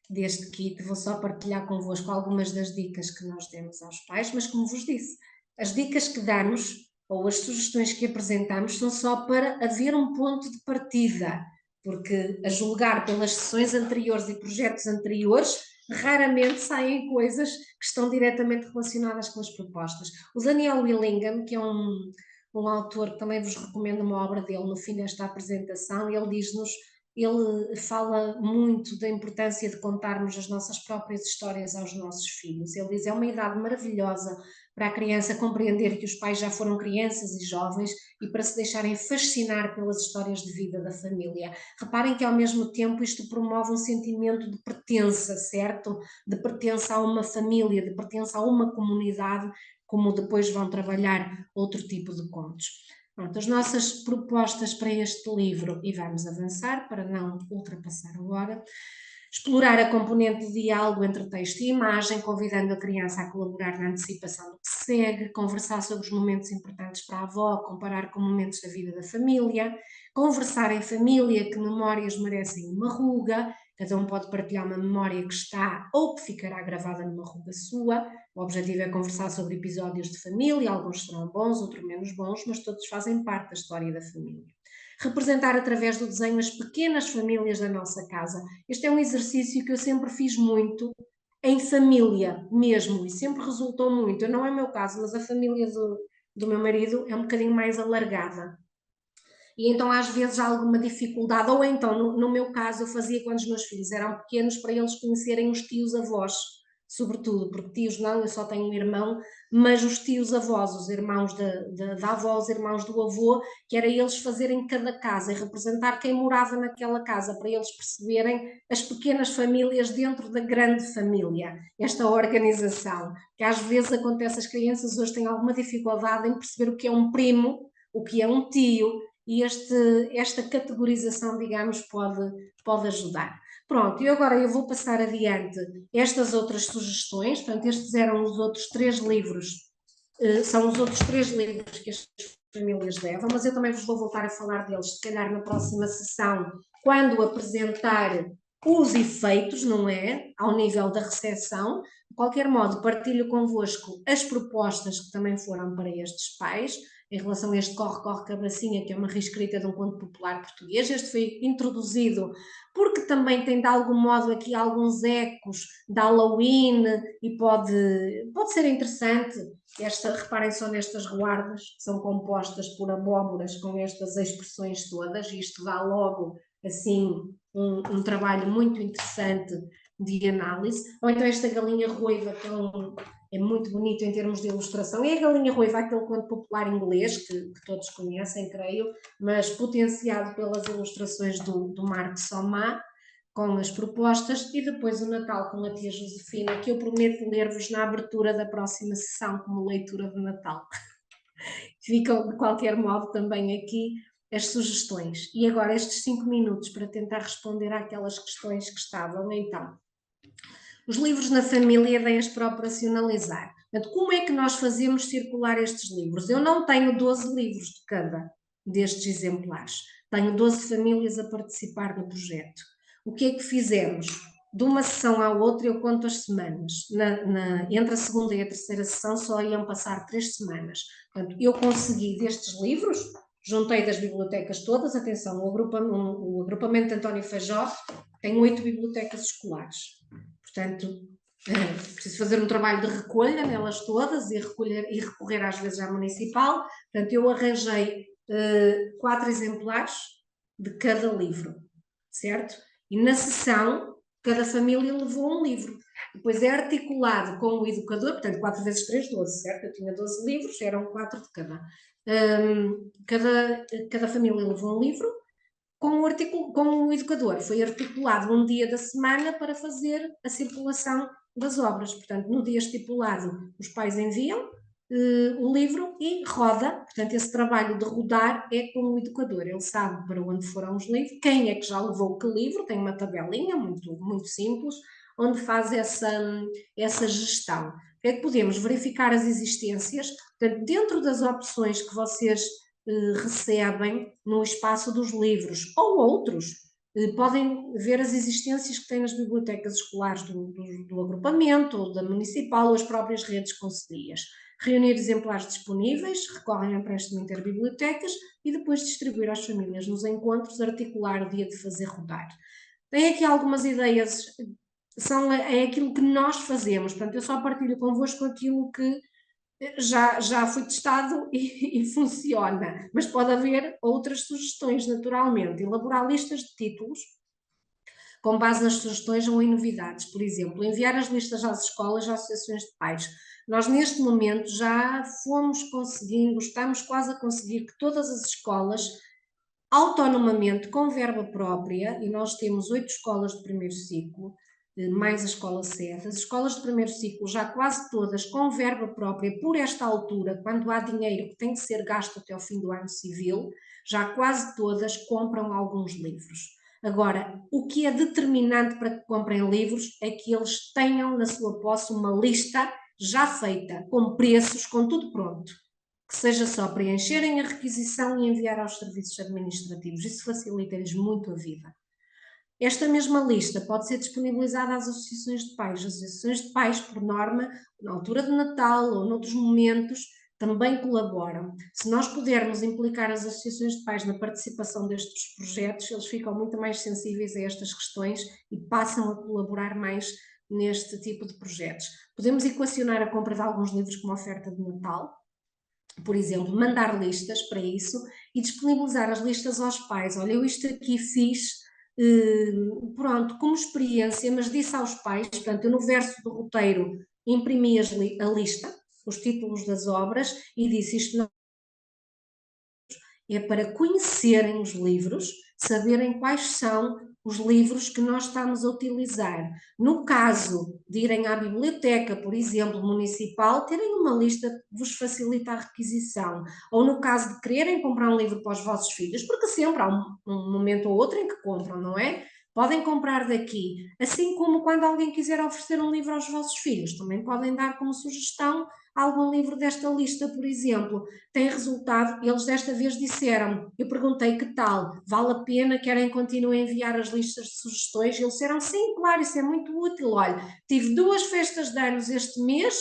deste kit. Vou só partilhar convosco algumas das dicas que nós demos aos pais, mas como vos disse, as dicas que damos ou as sugestões que apresentamos são só para haver um ponto de partida, porque a julgar pelas sessões anteriores e projetos anteriores, raramente saem coisas que estão diretamente relacionadas com as propostas. O Daniel Willingham, que é um autor que também vos recomendo uma obra dele no fim desta apresentação, ele diz-nos, ele fala muito da importância de contarmos as nossas próprias histórias aos nossos filhos. Ele diz, é uma idade maravilhosa para a criança compreender que os pais já foram crianças e jovens e para se deixarem fascinar pelas histórias de vida da família. Reparem que ao mesmo tempo isto promove um sentimento de pertença, certo? De pertença a uma família, de pertença a uma comunidade, como depois vão trabalhar outro tipo de contos. Pronto, as nossas propostas para este livro, e vamos avançar para não ultrapassar a hora, explorar a componente de diálogo entre texto e imagem, convidando a criança a colaborar na antecipação do que segue, conversar sobre os momentos importantes para a avó, comparar com momentos da vida da família, conversar em família, que memórias merecem uma ruga, cada um pode partilhar uma memória que está ou que ficará gravada numa ruga sua. O objetivo é conversar sobre episódios de família, alguns serão bons, outros menos bons, mas todos fazem parte da história da família. Representar através do desenho as pequenas famílias da nossa casa. Este é um exercício que eu sempre fiz muito em família mesmo e sempre resultou muito. Não é o meu caso, mas a família do meu marido é um bocadinho mais alargada. E então às vezes há alguma dificuldade, ou então no meu caso eu fazia quando os meus filhos eram pequenos para eles conhecerem os tios avós, sobretudo, porque tios não, eu só tenho um irmão, mas os tios avós, os irmãos da avó, os irmãos do avô, que era eles fazerem cada casa e representar quem morava naquela casa, para eles perceberem as pequenas famílias dentro da grande família, esta organização, que às vezes acontece, as crianças hoje têm alguma dificuldade em perceber o que é um primo, o que é um tio, e esta categorização, digamos, pode ajudar. Pronto, e agora eu vou passar adiante estas outras sugestões, portanto, estes eram os outros 3 livros, são os outros 3 livros que as famílias levam, mas eu também vos vou voltar a falar deles, se calhar na próxima sessão, quando apresentar os efeitos, não é? Ao nível da recepção. De qualquer modo, partilho convosco as propostas que também foram para estes pais, em relação a este Corre, Corre, Cabacinha, que é uma reescrita de um conto popular português. Este foi introduzido porque também tem de algum modo aqui alguns ecos de Halloween e pode ser interessante. Reparem só nestas guardas, que são compostas por abóboras com estas expressões todas, e isto dá logo assim um trabalho muito interessante de análise. Ou então esta galinha ruiva, que é muito bonito em termos de ilustração. É a galinha ruiva, aquele conto popular inglês que todos conhecem, creio, mas potenciado pelas ilustrações do Marc Sommat, com as propostas, e depois o Natal com a tia Josefina, que eu prometo ler-vos na abertura da próxima sessão como leitura de Natal. Ficam, de qualquer modo, também aqui as sugestões. E agora estes 5 minutos para tentar responder àquelas questões que estavam. Então, os livros na família ideias para operacionalizar. Portanto, como é que nós fazemos circular estes livros? Eu não tenho 12 livros de cada destes exemplares. Tenho 12 famílias a participar no projeto. O que é que fizemos? De uma sessão à outra eu conto as semanas. Entre a segunda e a terceira sessão só iam passar 3 semanas. Portanto, eu consegui destes livros, juntei das bibliotecas todas, atenção, o agrupamento de António Feijó tem 8 bibliotecas escolares. Portanto, preciso fazer um trabalho de recolha nelas todas e recorrer às vezes à municipal. Portanto, eu arranjei 4 exemplares de cada livro, certo? E na sessão, cada família levou um livro. Depois é articulado com o educador, portanto, 4 vezes 3, 12, certo? Eu tinha 12 livros, eram 4 de cada. Cada família levou um livro. Com o educador, foi articulado um dia da semana para fazer a circulação das obras. Portanto, no dia estipulado, os pais enviam o livro e roda. Portanto, esse trabalho de rodar é com o educador. Ele sabe para onde foram os livros, quem é que já levou que livro, tem uma tabelinha muito, muito simples, onde faz essa gestão. O que é que podemos verificar as existências? Portanto, dentro das opções que vocês recebem no espaço dos livros, ou outros, podem ver as existências que têm nas bibliotecas escolares do agrupamento, ou da municipal, ou as próprias redes concelhias. Reunir exemplares disponíveis, recorrem ao empréstimo interbibliotecas e depois distribuir às famílias nos encontros, articular o dia de fazer rodar. Tem aqui algumas ideias, é aquilo que nós fazemos, portanto eu só partilho convosco aquilo que já foi testado e funciona, mas pode haver outras sugestões naturalmente. Elaborar listas de títulos com base nas sugestões ou em novidades, por exemplo, enviar as listas às escolas, às associações de pais. Nós neste momento já fomos conseguindo, estamos quase a conseguir que todas as escolas, autonomamente, com verba própria, e nós temos 8 escolas de primeiro ciclo, mais a escola sede, as escolas de primeiro ciclo já quase todas com verba própria por esta altura, quando há dinheiro que tem que ser gasto até ao fim do ano civil, já quase todas compram alguns livros. Agora, o que é determinante para que comprem livros é que eles tenham na sua posse uma lista já feita, com preços, com tudo pronto, que seja só preencherem a requisição e enviar aos serviços administrativos. Isso facilita-lhes muito a vida. Esta mesma lista pode ser disponibilizada às associações de pais. As associações de pais, por norma, na altura de Natal ou noutros momentos, também colaboram. Se nós pudermos implicar as associações de pais na participação destes projetos, eles ficam muito mais sensíveis a estas questões e passam a colaborar mais neste tipo de projetos. Podemos equacionar a compra de alguns livros como oferta de Natal, por exemplo, mandar listas para isso e disponibilizar as listas aos pais. Olha, eu isto aqui fiz, pronto, como experiência, mas disse aos pais, portanto, eu no verso do roteiro imprimi a lista, os títulos das obras, e disse isto não é para conhecerem os livros, saberem quais são os livros que nós estamos a utilizar. No caso de irem à biblioteca, por exemplo, municipal, terem uma lista que vos facilita a requisição. Ou no caso de quererem comprar um livro para os vossos filhos, porque sempre há um momento ou outro em que compram, não é? podem comprar daqui, assim como quando alguém quiser oferecer um livro aos vossos filhos, também podem dar como sugestão algum livro desta lista, por exemplo. Tem resultado, eles desta vez disseram, eu perguntei que tal, vale a pena, querem continuar a enviar as listas de sugestões? Eles disseram, sim, claro, isso é muito útil, olha, tive 2 festas de anos este mês,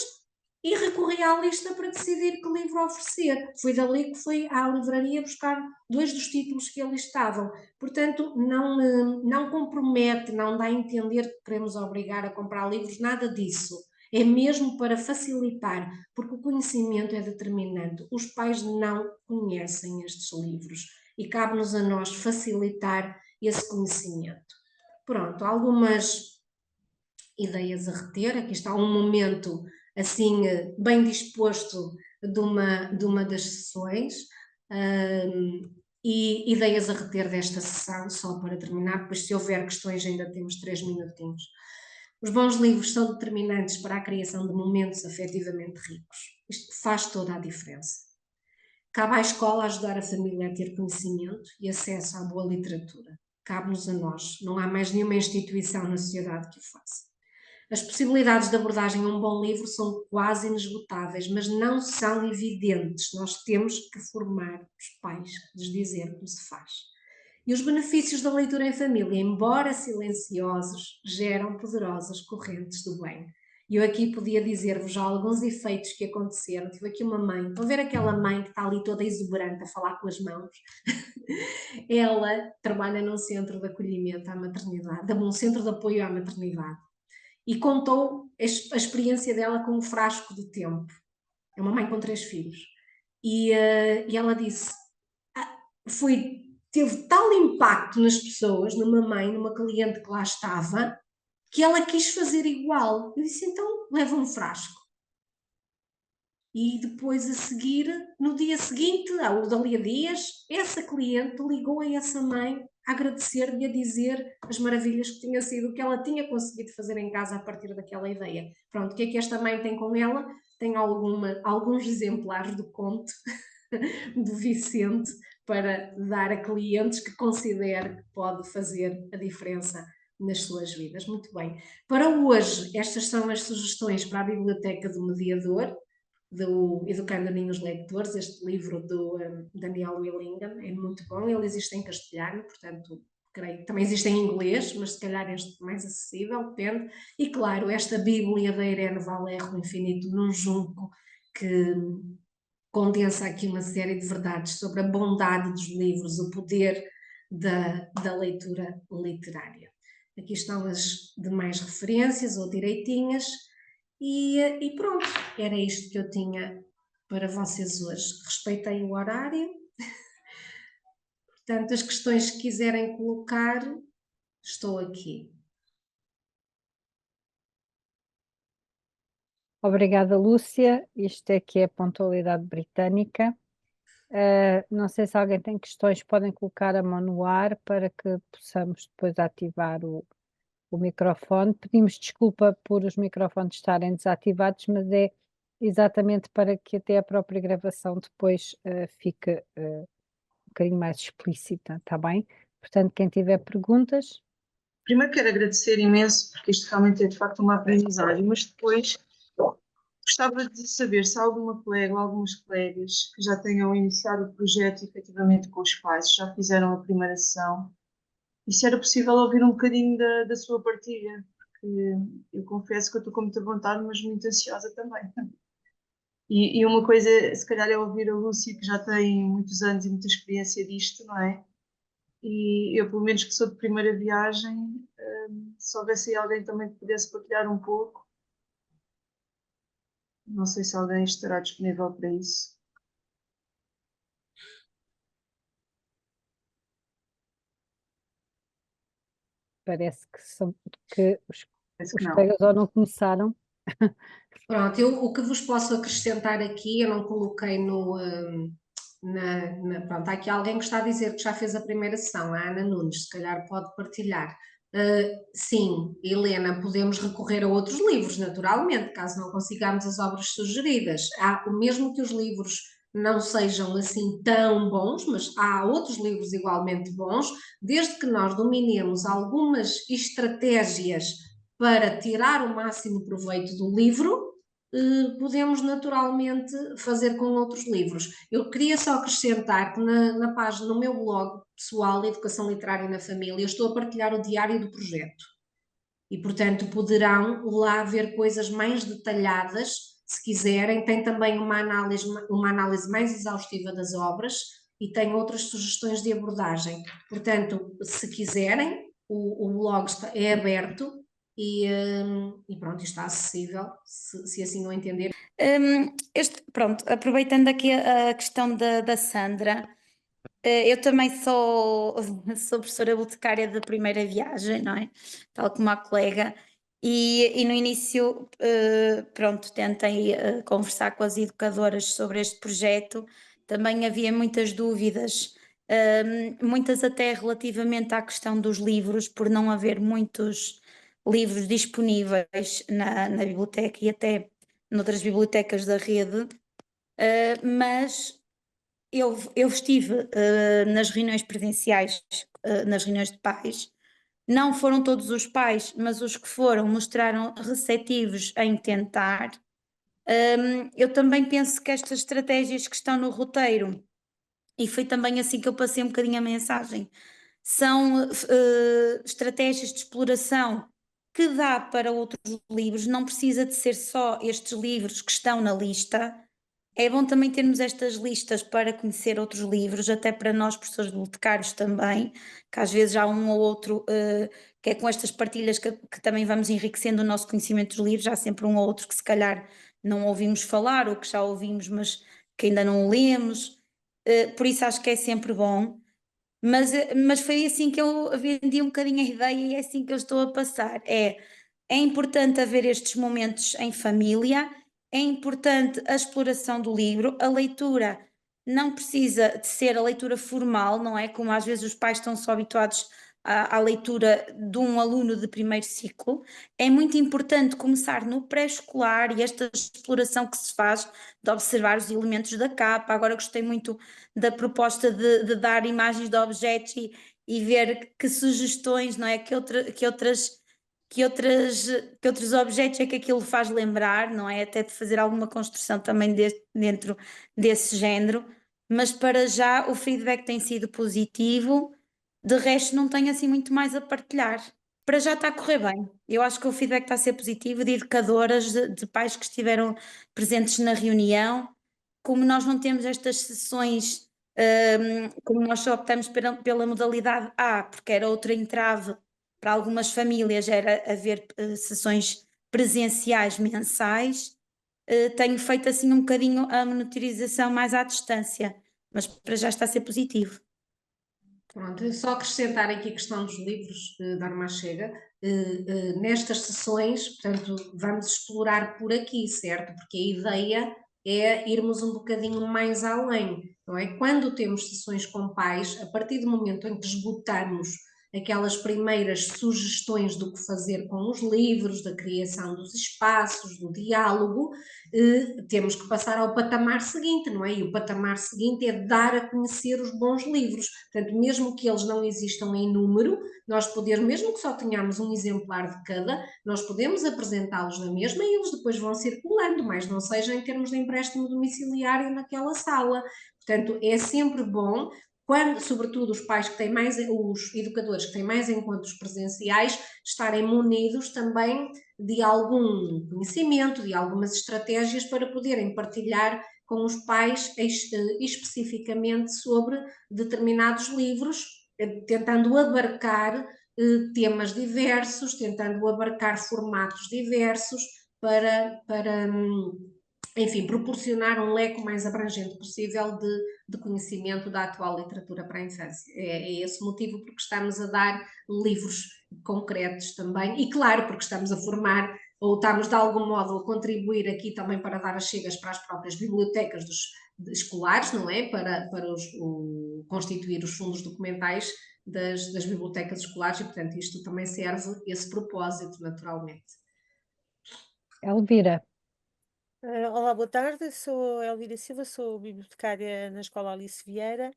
e recorri à lista para decidir que livro oferecer. Foi dali que fui à livraria buscar 2 dos títulos que ali estavam. Portanto, não compromete, não dá a entender que queremos obrigar a comprar livros, nada disso. É mesmo para facilitar, porque o conhecimento é determinante. Os pais não conhecem estes livros e cabe-nos a nós facilitar esse conhecimento. Pronto, algumas ideias a reter. Aqui está um momento assim bem disposto de uma das sessões, e ideias a reter desta sessão, só para terminar, depois se houver questões ainda temos 3 minutinhos. Os bons livros são determinantes para a criação de momentos afetivamente ricos. Isto faz toda a diferença. Cabe à escola ajudar a família a ter conhecimento e acesso à boa literatura. Cabe-nos a nós. Não há mais nenhuma instituição na sociedade que o faça. As possibilidades de abordagem a um bom livro são quase inesgotáveis, mas não são evidentes. Nós temos que formar os pais, lhes dizer como se faz. E os benefícios da leitura em família, embora silenciosos, geram poderosas correntes do bem. E eu aqui podia dizer-vos já alguns efeitos que aconteceram. Tive aqui uma mãe, estão a ver aquela mãe que está ali toda exuberante a falar com as mãos? Ela trabalha num centro de acolhimento à maternidade, num centro de apoio à maternidade. E contou a experiência dela com o frasco do tempo. É uma mãe com 3 filhos. E ela disse, teve tal impacto nas pessoas, numa mãe, numa cliente que lá estava, que ela quis fazer igual. Eu disse, então leva um frasco. E depois a seguir, no dia seguinte, ou dali a dias, essa cliente ligou a essa mãe a agradecer-lhe, a dizer as maravilhas que tinha sido, o que ela tinha conseguido fazer em casa a partir daquela ideia. Pronto, o que é que esta mãe tem com ela? Tem alguns exemplares do conto do Vicente para dar a clientes que considere que pode fazer a diferença nas suas vidas. Muito bem. Para hoje, estas são as sugestões para a Biblioteca do Mediador, do Educando Ninhos Leitores, este livro do Daniel Willingham, é muito bom, ele existe em castelhano, portanto, creio que também existe em inglês, mas se calhar este mais acessível, depende. E claro, esta Bíblia da Irene Valerro, O Infinito num Junco, que condensa aqui uma série de verdades sobre a bondade dos livros, o poder da leitura literária. Aqui estão as demais referências ou direitinhas. E pronto, era isto que eu tinha para vocês hoje. Respeitei o horário. Portanto, as questões que quiserem colocar, estou aqui. Obrigada, Lúcia. Isto é que é a pontualidade britânica. Não sei se alguém tem questões, podem colocar a mão no ar para que possamos depois ativar o microfone. Pedimos desculpa por os microfones estarem desativados, mas é exatamente para que até a própria gravação depois fique um bocadinho mais explícita, está bem? Portanto, quem tiver perguntas... Primeiro quero agradecer imenso, porque isto realmente é de facto uma aprendizagem, mas depois gostava de saber se há alguma colega ou alguns colegas que já tenham iniciado o projeto efetivamente com os pais, já fizeram a primeira sessão, e se era possível ouvir um bocadinho da sua partilha, porque eu confesso que eu estou com muita vontade, mas muito ansiosa também. E uma coisa, se calhar, é ouvir a Lúcia, que já tem muitos anos e muita experiência disto, não é? E eu, pelo menos que sou de primeira viagem, se houvesse aí alguém também que pudesse partilhar um pouco, não sei se alguém estará disponível para isso. Parece que os não. colegas ou não começaram. Pronto, o que vos posso acrescentar aqui, eu não coloquei pronto, há aqui alguém que está a dizer que já fez a primeira sessão, a Ana Nunes, se calhar pode partilhar. Sim, Helena, podemos recorrer a outros livros, naturalmente, caso não consigamos as obras sugeridas. Há o mesmo que os livros não sejam assim tão bons, mas há outros livros igualmente bons, desde que nós dominemos algumas estratégias para tirar o máximo proveito do livro, podemos naturalmente fazer com outros livros. Eu queria só acrescentar que na página, no meu blog pessoal, Educação Literária na Família, eu estou a partilhar o diário do projeto. E, portanto, poderão lá ver coisas mais detalhadas, se quiserem. Tem também uma análise mais exaustiva das obras e tem outras sugestões de abordagem. Portanto, se quiserem, o blog é aberto e pronto, está acessível, se assim o entender. Pronto, aproveitando aqui a questão da Sandra, eu também sou professora bibliotecária da primeira viagem, não é? Tal como a colega, e no início, pronto, tentei conversar com as educadoras sobre este projeto, também havia muitas dúvidas, muitas até relativamente à questão dos livros, por não haver muitos livros disponíveis na biblioteca e até noutras bibliotecas da rede, mas eu estive nas reuniões presenciais, nas reuniões de pais. Não foram todos os pais, mas os que foram mostraram receptivos em tentar. Eu também penso que estas estratégias que estão no roteiro, e foi também assim que eu passei um bocadinho a mensagem, são estratégias de exploração que dá para outros livros, não precisa de ser só estes livros que estão na lista. É bom também termos estas listas para conhecer outros livros, até para nós, professores bibliotecários também, que às vezes há um ou outro, que é com estas partilhas que também vamos enriquecendo o nosso conhecimento dos livros, há sempre um ou outro que se calhar não ouvimos falar, ou que já ouvimos, mas que ainda não lemos, por isso acho que é sempre bom. Mas foi assim que eu vendi um bocadinho a ideia e é assim que eu estou a passar. É importante haver estes momentos em família, é importante a exploração do livro, a leitura não precisa de ser a leitura formal, não é? Como às vezes os pais estão só habituados à leitura de um aluno de primeiro ciclo. É muito importante começar no pré-escolar e esta exploração que se faz de observar os elementos da capa. Agora gostei muito da proposta de dar imagens de objetos e ver que sugestões, não é? Que outros objetos é que aquilo faz lembrar, não é? Até de fazer alguma construção também dentro desse género, mas para já o feedback tem sido positivo, de resto não tenho assim muito mais a partilhar. Para já está a correr bem. Eu acho que o feedback está a ser positivo de educadoras, de pais que estiveram presentes na reunião. Como nós não temos estas sessões, como nós só optamos pela modalidade A, porque era outra entrave para algumas famílias, era haver sessões presenciais mensais, tenho feito assim um bocadinho a monitorização mais à distância, mas para já está a ser positivo. Pronto, só acrescentar aqui a questão dos livros da Armá Chega. Nestas sessões, portanto, vamos explorar por aqui, certo? Porque a ideia é irmos um bocadinho mais além, não é? Quando temos sessões com pais, a partir do momento em que esgotamos aquelas primeiras sugestões do que fazer com os livros, da criação dos espaços, do diálogo, temos que passar ao patamar seguinte, não é? E o patamar seguinte é dar a conhecer os bons livros. Portanto, mesmo que eles não existam em número, nós podemos, mesmo que só tenhamos um exemplar de cada, nós podemos apresentá-los na mesma e eles depois vão circulando, mas não seja em termos de empréstimo domiciliário naquela sala. Portanto, é sempre bom, quando, sobretudo os pais que têm mais, os educadores que têm mais encontros presenciais, estarem munidos também de algum conhecimento, de algumas estratégias para poderem partilhar com os pais especificamente sobre determinados livros, tentando abarcar temas diversos, tentando abarcar formatos diversos para enfim, proporcionar um leque mais abrangente possível de conhecimento da atual literatura para a infância. É esse o motivo porque estamos a dar livros concretos também, e claro, porque estamos a formar, ou estamos de algum modo a contribuir aqui também para dar as chegas para as próprias bibliotecas escolares, não é? Para constituir os fundos documentais das bibliotecas escolares, e portanto isto também serve esse propósito, naturalmente. Elvira. Olá, boa tarde. Sou Elvira Silva, sou bibliotecária na Escola Alice Vieira.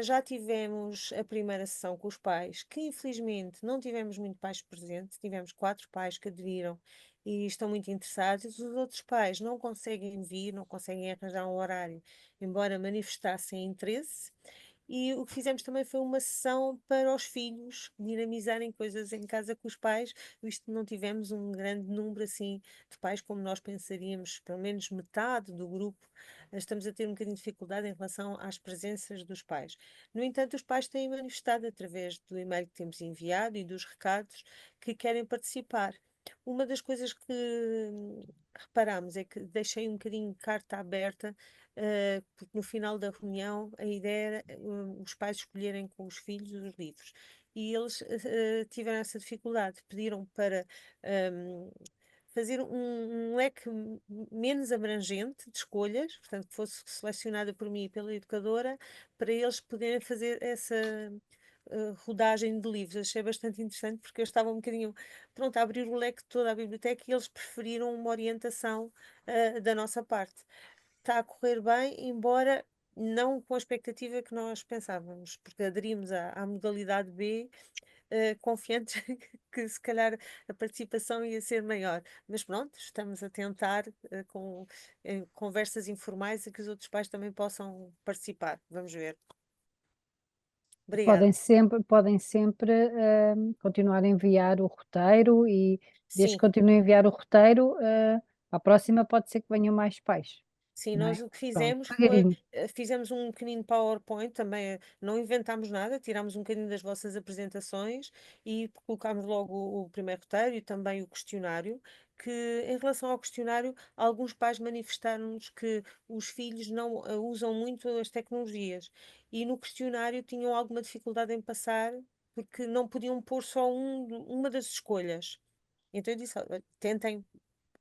Já tivemos a primeira sessão com os pais, que infelizmente não tivemos muito pais presentes, tivemos 4 pais que aderiram e estão muito interessados. Os outros pais não conseguem vir, não conseguem arranjar um horário, embora manifestassem interesse. E o que fizemos também foi uma sessão para os filhos dinamizarem coisas em casa com os pais, visto que não tivemos um grande número assim de pais como nós pensaríamos, pelo menos metade do grupo. Estamos a ter um bocadinho de dificuldade em relação às presenças dos pais. No entanto, os pais têm manifestado através do e-mail que temos enviado e dos recados que querem participar. Uma das coisas que reparamos é que deixei um bocadinho de carta aberta, porque no final da reunião a ideia era os pais escolherem com os filhos os livros. E eles tiveram essa dificuldade, pediram para fazer um leque menos abrangente de escolhas, portanto, que fosse selecionada por mim e pela educadora, para eles poderem fazer essa rodagem de livros. Achei bastante interessante porque eu estava um bocadinho, pronto, a abrir o leque de toda a biblioteca e eles preferiram uma orientação da nossa parte. Está a correr bem, embora não com a expectativa que nós pensávamos, porque aderimos à modalidade B, confiantes que se calhar a participação ia ser maior. Mas pronto, estamos a tentar com conversas informais a que os outros pais também possam participar. Vamos ver. Obrigada. Podem sempre continuar a enviar o roteiro e desde Sim. que continuem a enviar o roteiro, à próxima pode ser que venham mais pais. Sim, Não nós é? o que fizemos Pronto, foi, devagarinho. fizemos um pequenino PowerPoint também, não inventámos nada, tirámos um bocadinho das vossas apresentações e colocámos logo o primeiro roteiro e também o questionário, que em relação ao questionário, alguns pais manifestaram-nos que os filhos não usam muito as tecnologias e no questionário tinham alguma dificuldade em passar porque não podiam pôr só uma das escolhas. Então eu disse, "Olha, tentem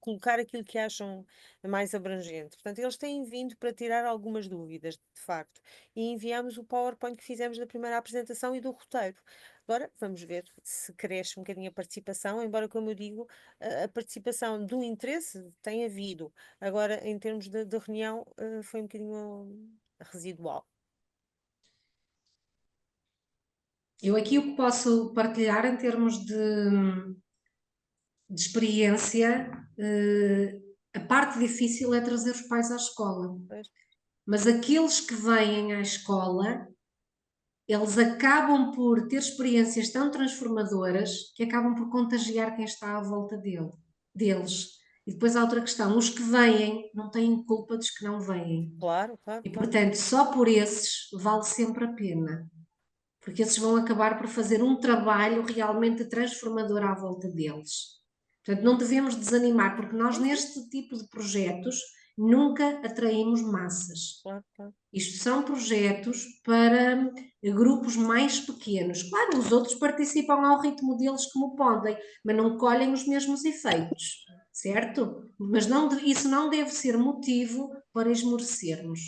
colocar aquilo que acham mais abrangente. Portanto, eles têm vindo para tirar algumas dúvidas, de facto, e enviamos o PowerPoint que fizemos da primeira apresentação e do roteiro. Agora, vamos ver se cresce um bocadinho a participação, embora, como eu digo, a participação do interesse tem havido. Agora, em termos de reunião, foi um bocadinho residual. Eu aqui o que posso partilhar em termos de experiência, a parte difícil é trazer os pais à escola. Pois. Mas aqueles que vêm à escola, eles acabam por ter experiências tão transformadoras que acabam por contagiar quem está à volta deles. E depois há outra questão: os que vêm não têm culpa dos que não vêm. Claro, claro, E claro. portanto, só por esses vale sempre a pena, porque esses vão acabar por fazer um trabalho realmente transformador à volta deles. Portanto, não devemos desanimar, porque nós neste tipo de projetos nunca atraímos massas. Claro, claro. Isto são projetos para grupos mais pequenos. Claro, os outros participam ao ritmo deles como podem, mas não colhem os mesmos efeitos, certo? Mas isso não deve ser motivo para esmorecermos.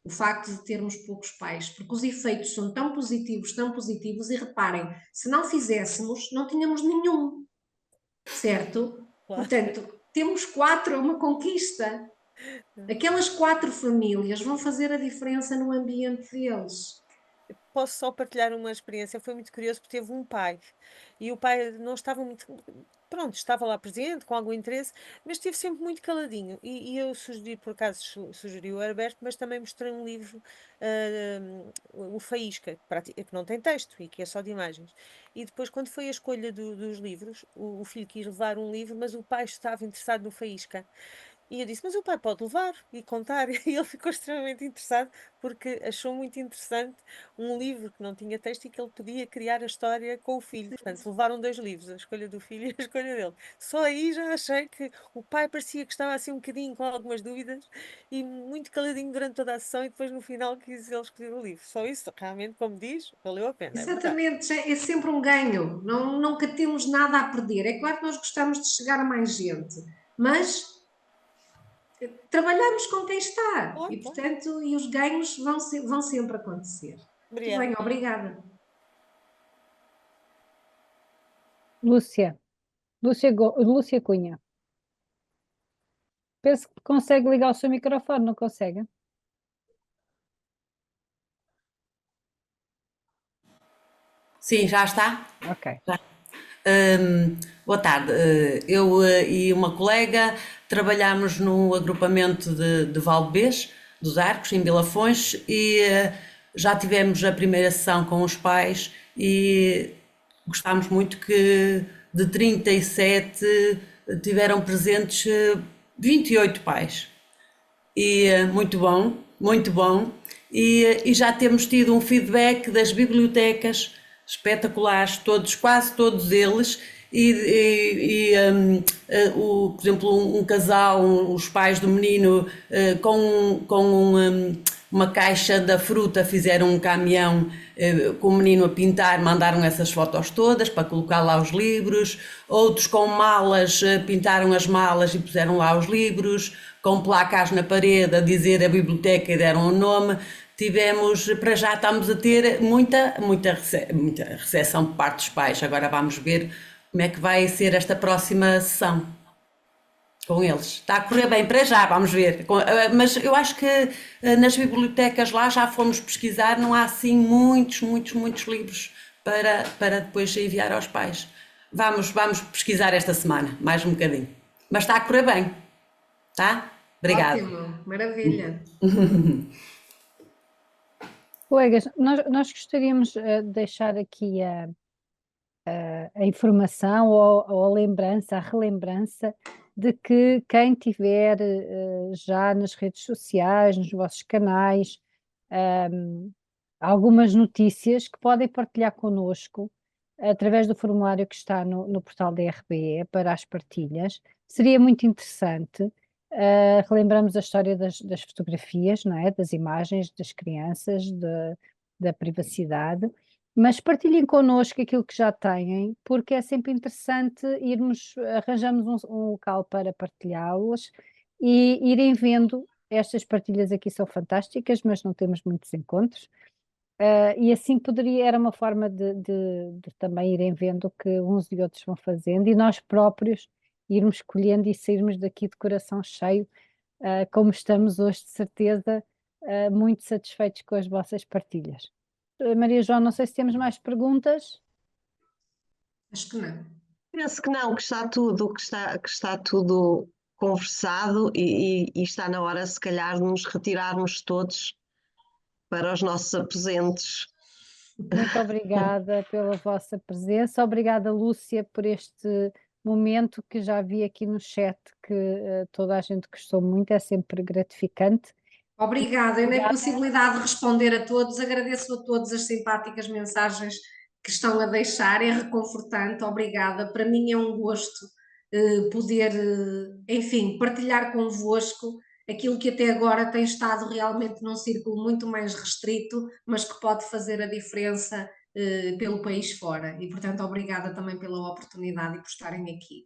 O facto de termos poucos pais, porque os efeitos são tão positivos, e reparem, se não fizéssemos, não tínhamos nenhum, certo? Claro. Portanto, temos 4, é uma conquista. Aquelas 4 famílias vão fazer a diferença no ambiente deles. Posso só partilhar uma experiência, foi muito curioso porque teve um pai e o pai não estava muito, pronto, estava lá presente com algum interesse, mas esteve sempre muito caladinho e eu sugeri, por acaso sugeri o Herberto, mas também mostrei um livro, o Faísca, que não tem texto e que é só de imagens. E depois quando foi a escolha dos livros, o filho quis levar um livro, mas o pai estava interessado no Faísca. E eu disse, mas o pai pode levar e contar. E ele ficou extremamente interessado porque achou muito interessante um livro que não tinha texto e que ele podia criar a história com o filho. Portanto, levaram 2 livros, a escolha do filho e a escolha dele. Só aí já achei que o pai parecia que estava assim um bocadinho com algumas dúvidas e muito caladinho durante toda a sessão e depois no final quis ele escolher o livro. Só isso, realmente, como diz, valeu a pena. Exatamente, é sempre um ganho, nunca temos nada a perder. É claro que nós gostamos de chegar a mais gente, mas trabalhamos com quem está Claro, e, claro. portanto, e os ganhos vão sempre acontecer. Muito bem, obrigada. Lúcia Cunha. penso que consegue ligar o seu microfone, não consegue? Sim, já está? Ok. Já. Boa tarde. Eu e uma colega trabalhamos no agrupamento de Valdebês, dos Arcos, em Vilafões, e já tivemos a primeira sessão com os pais e gostámos muito que de 37 tiveram presentes 28 pais. E muito bom, muito bom. E já temos tido um feedback das bibliotecas espetaculares, todos, quase todos eles. Por exemplo, um casal, os pais do menino, uma caixa da fruta, fizeram um caminhão com o menino a pintar, mandaram essas fotos todas para colocar lá os livros. Outros com malas, pintaram as malas e puseram lá os livros, com placas na parede a dizer a biblioteca e deram o nome. Tivemos, para já estamos a ter muita recepção por parte dos pais. Agora vamos ver como é que vai ser esta próxima sessão com eles. Está a correr bem para já, vamos ver. Mas eu acho que nas bibliotecas lá já fomos pesquisar, não há assim muitos livros para depois enviar aos pais. Vamos pesquisar esta semana, mais um bocadinho. Mas está a correr bem, tá? Obrigada. Ótimo, maravilha. Colegas, nós gostaríamos de deixar aqui a informação ou a lembrança, a relembrança de que quem tiver já nas redes sociais, nos vossos canais, algumas notícias que podem partilhar connosco através do formulário que está no portal da RBE para as partilhas. Seria muito interessante. Relembramos a história das fotografias, não é? Das imagens das crianças, da privacidade, mas partilhem connosco aquilo que já têm, porque é sempre interessante arranjamos um local para partilhá-las e irem vendo. Estas partilhas aqui são fantásticas, mas não temos muitos encontros. E assim era uma forma de também irem vendo o que uns e outros vão fazendo e nós próprios irmos escolhendo e sairmos daqui de coração cheio, como estamos hoje, de certeza, muito satisfeitos com as vossas partilhas. Maria João, não sei se temos mais perguntas. Acho que não. Penso que não, que está tudo conversado e está na hora, se calhar, de nos retirarmos todos para os nossos aposentos. Muito obrigada pela vossa presença. Obrigada, Lúcia, por este momento que já vi aqui no chat que toda a gente gostou muito, é sempre gratificante. Obrigada, eu nem possibilidade de responder a todos, agradeço a todos as simpáticas mensagens que estão a deixar, é reconfortante, obrigada, para mim é um gosto poder, enfim, partilhar convosco aquilo que até agora tem estado realmente num círculo muito mais restrito, mas que pode fazer a diferença pelo país fora, e portanto obrigada também pela oportunidade e por estarem aqui.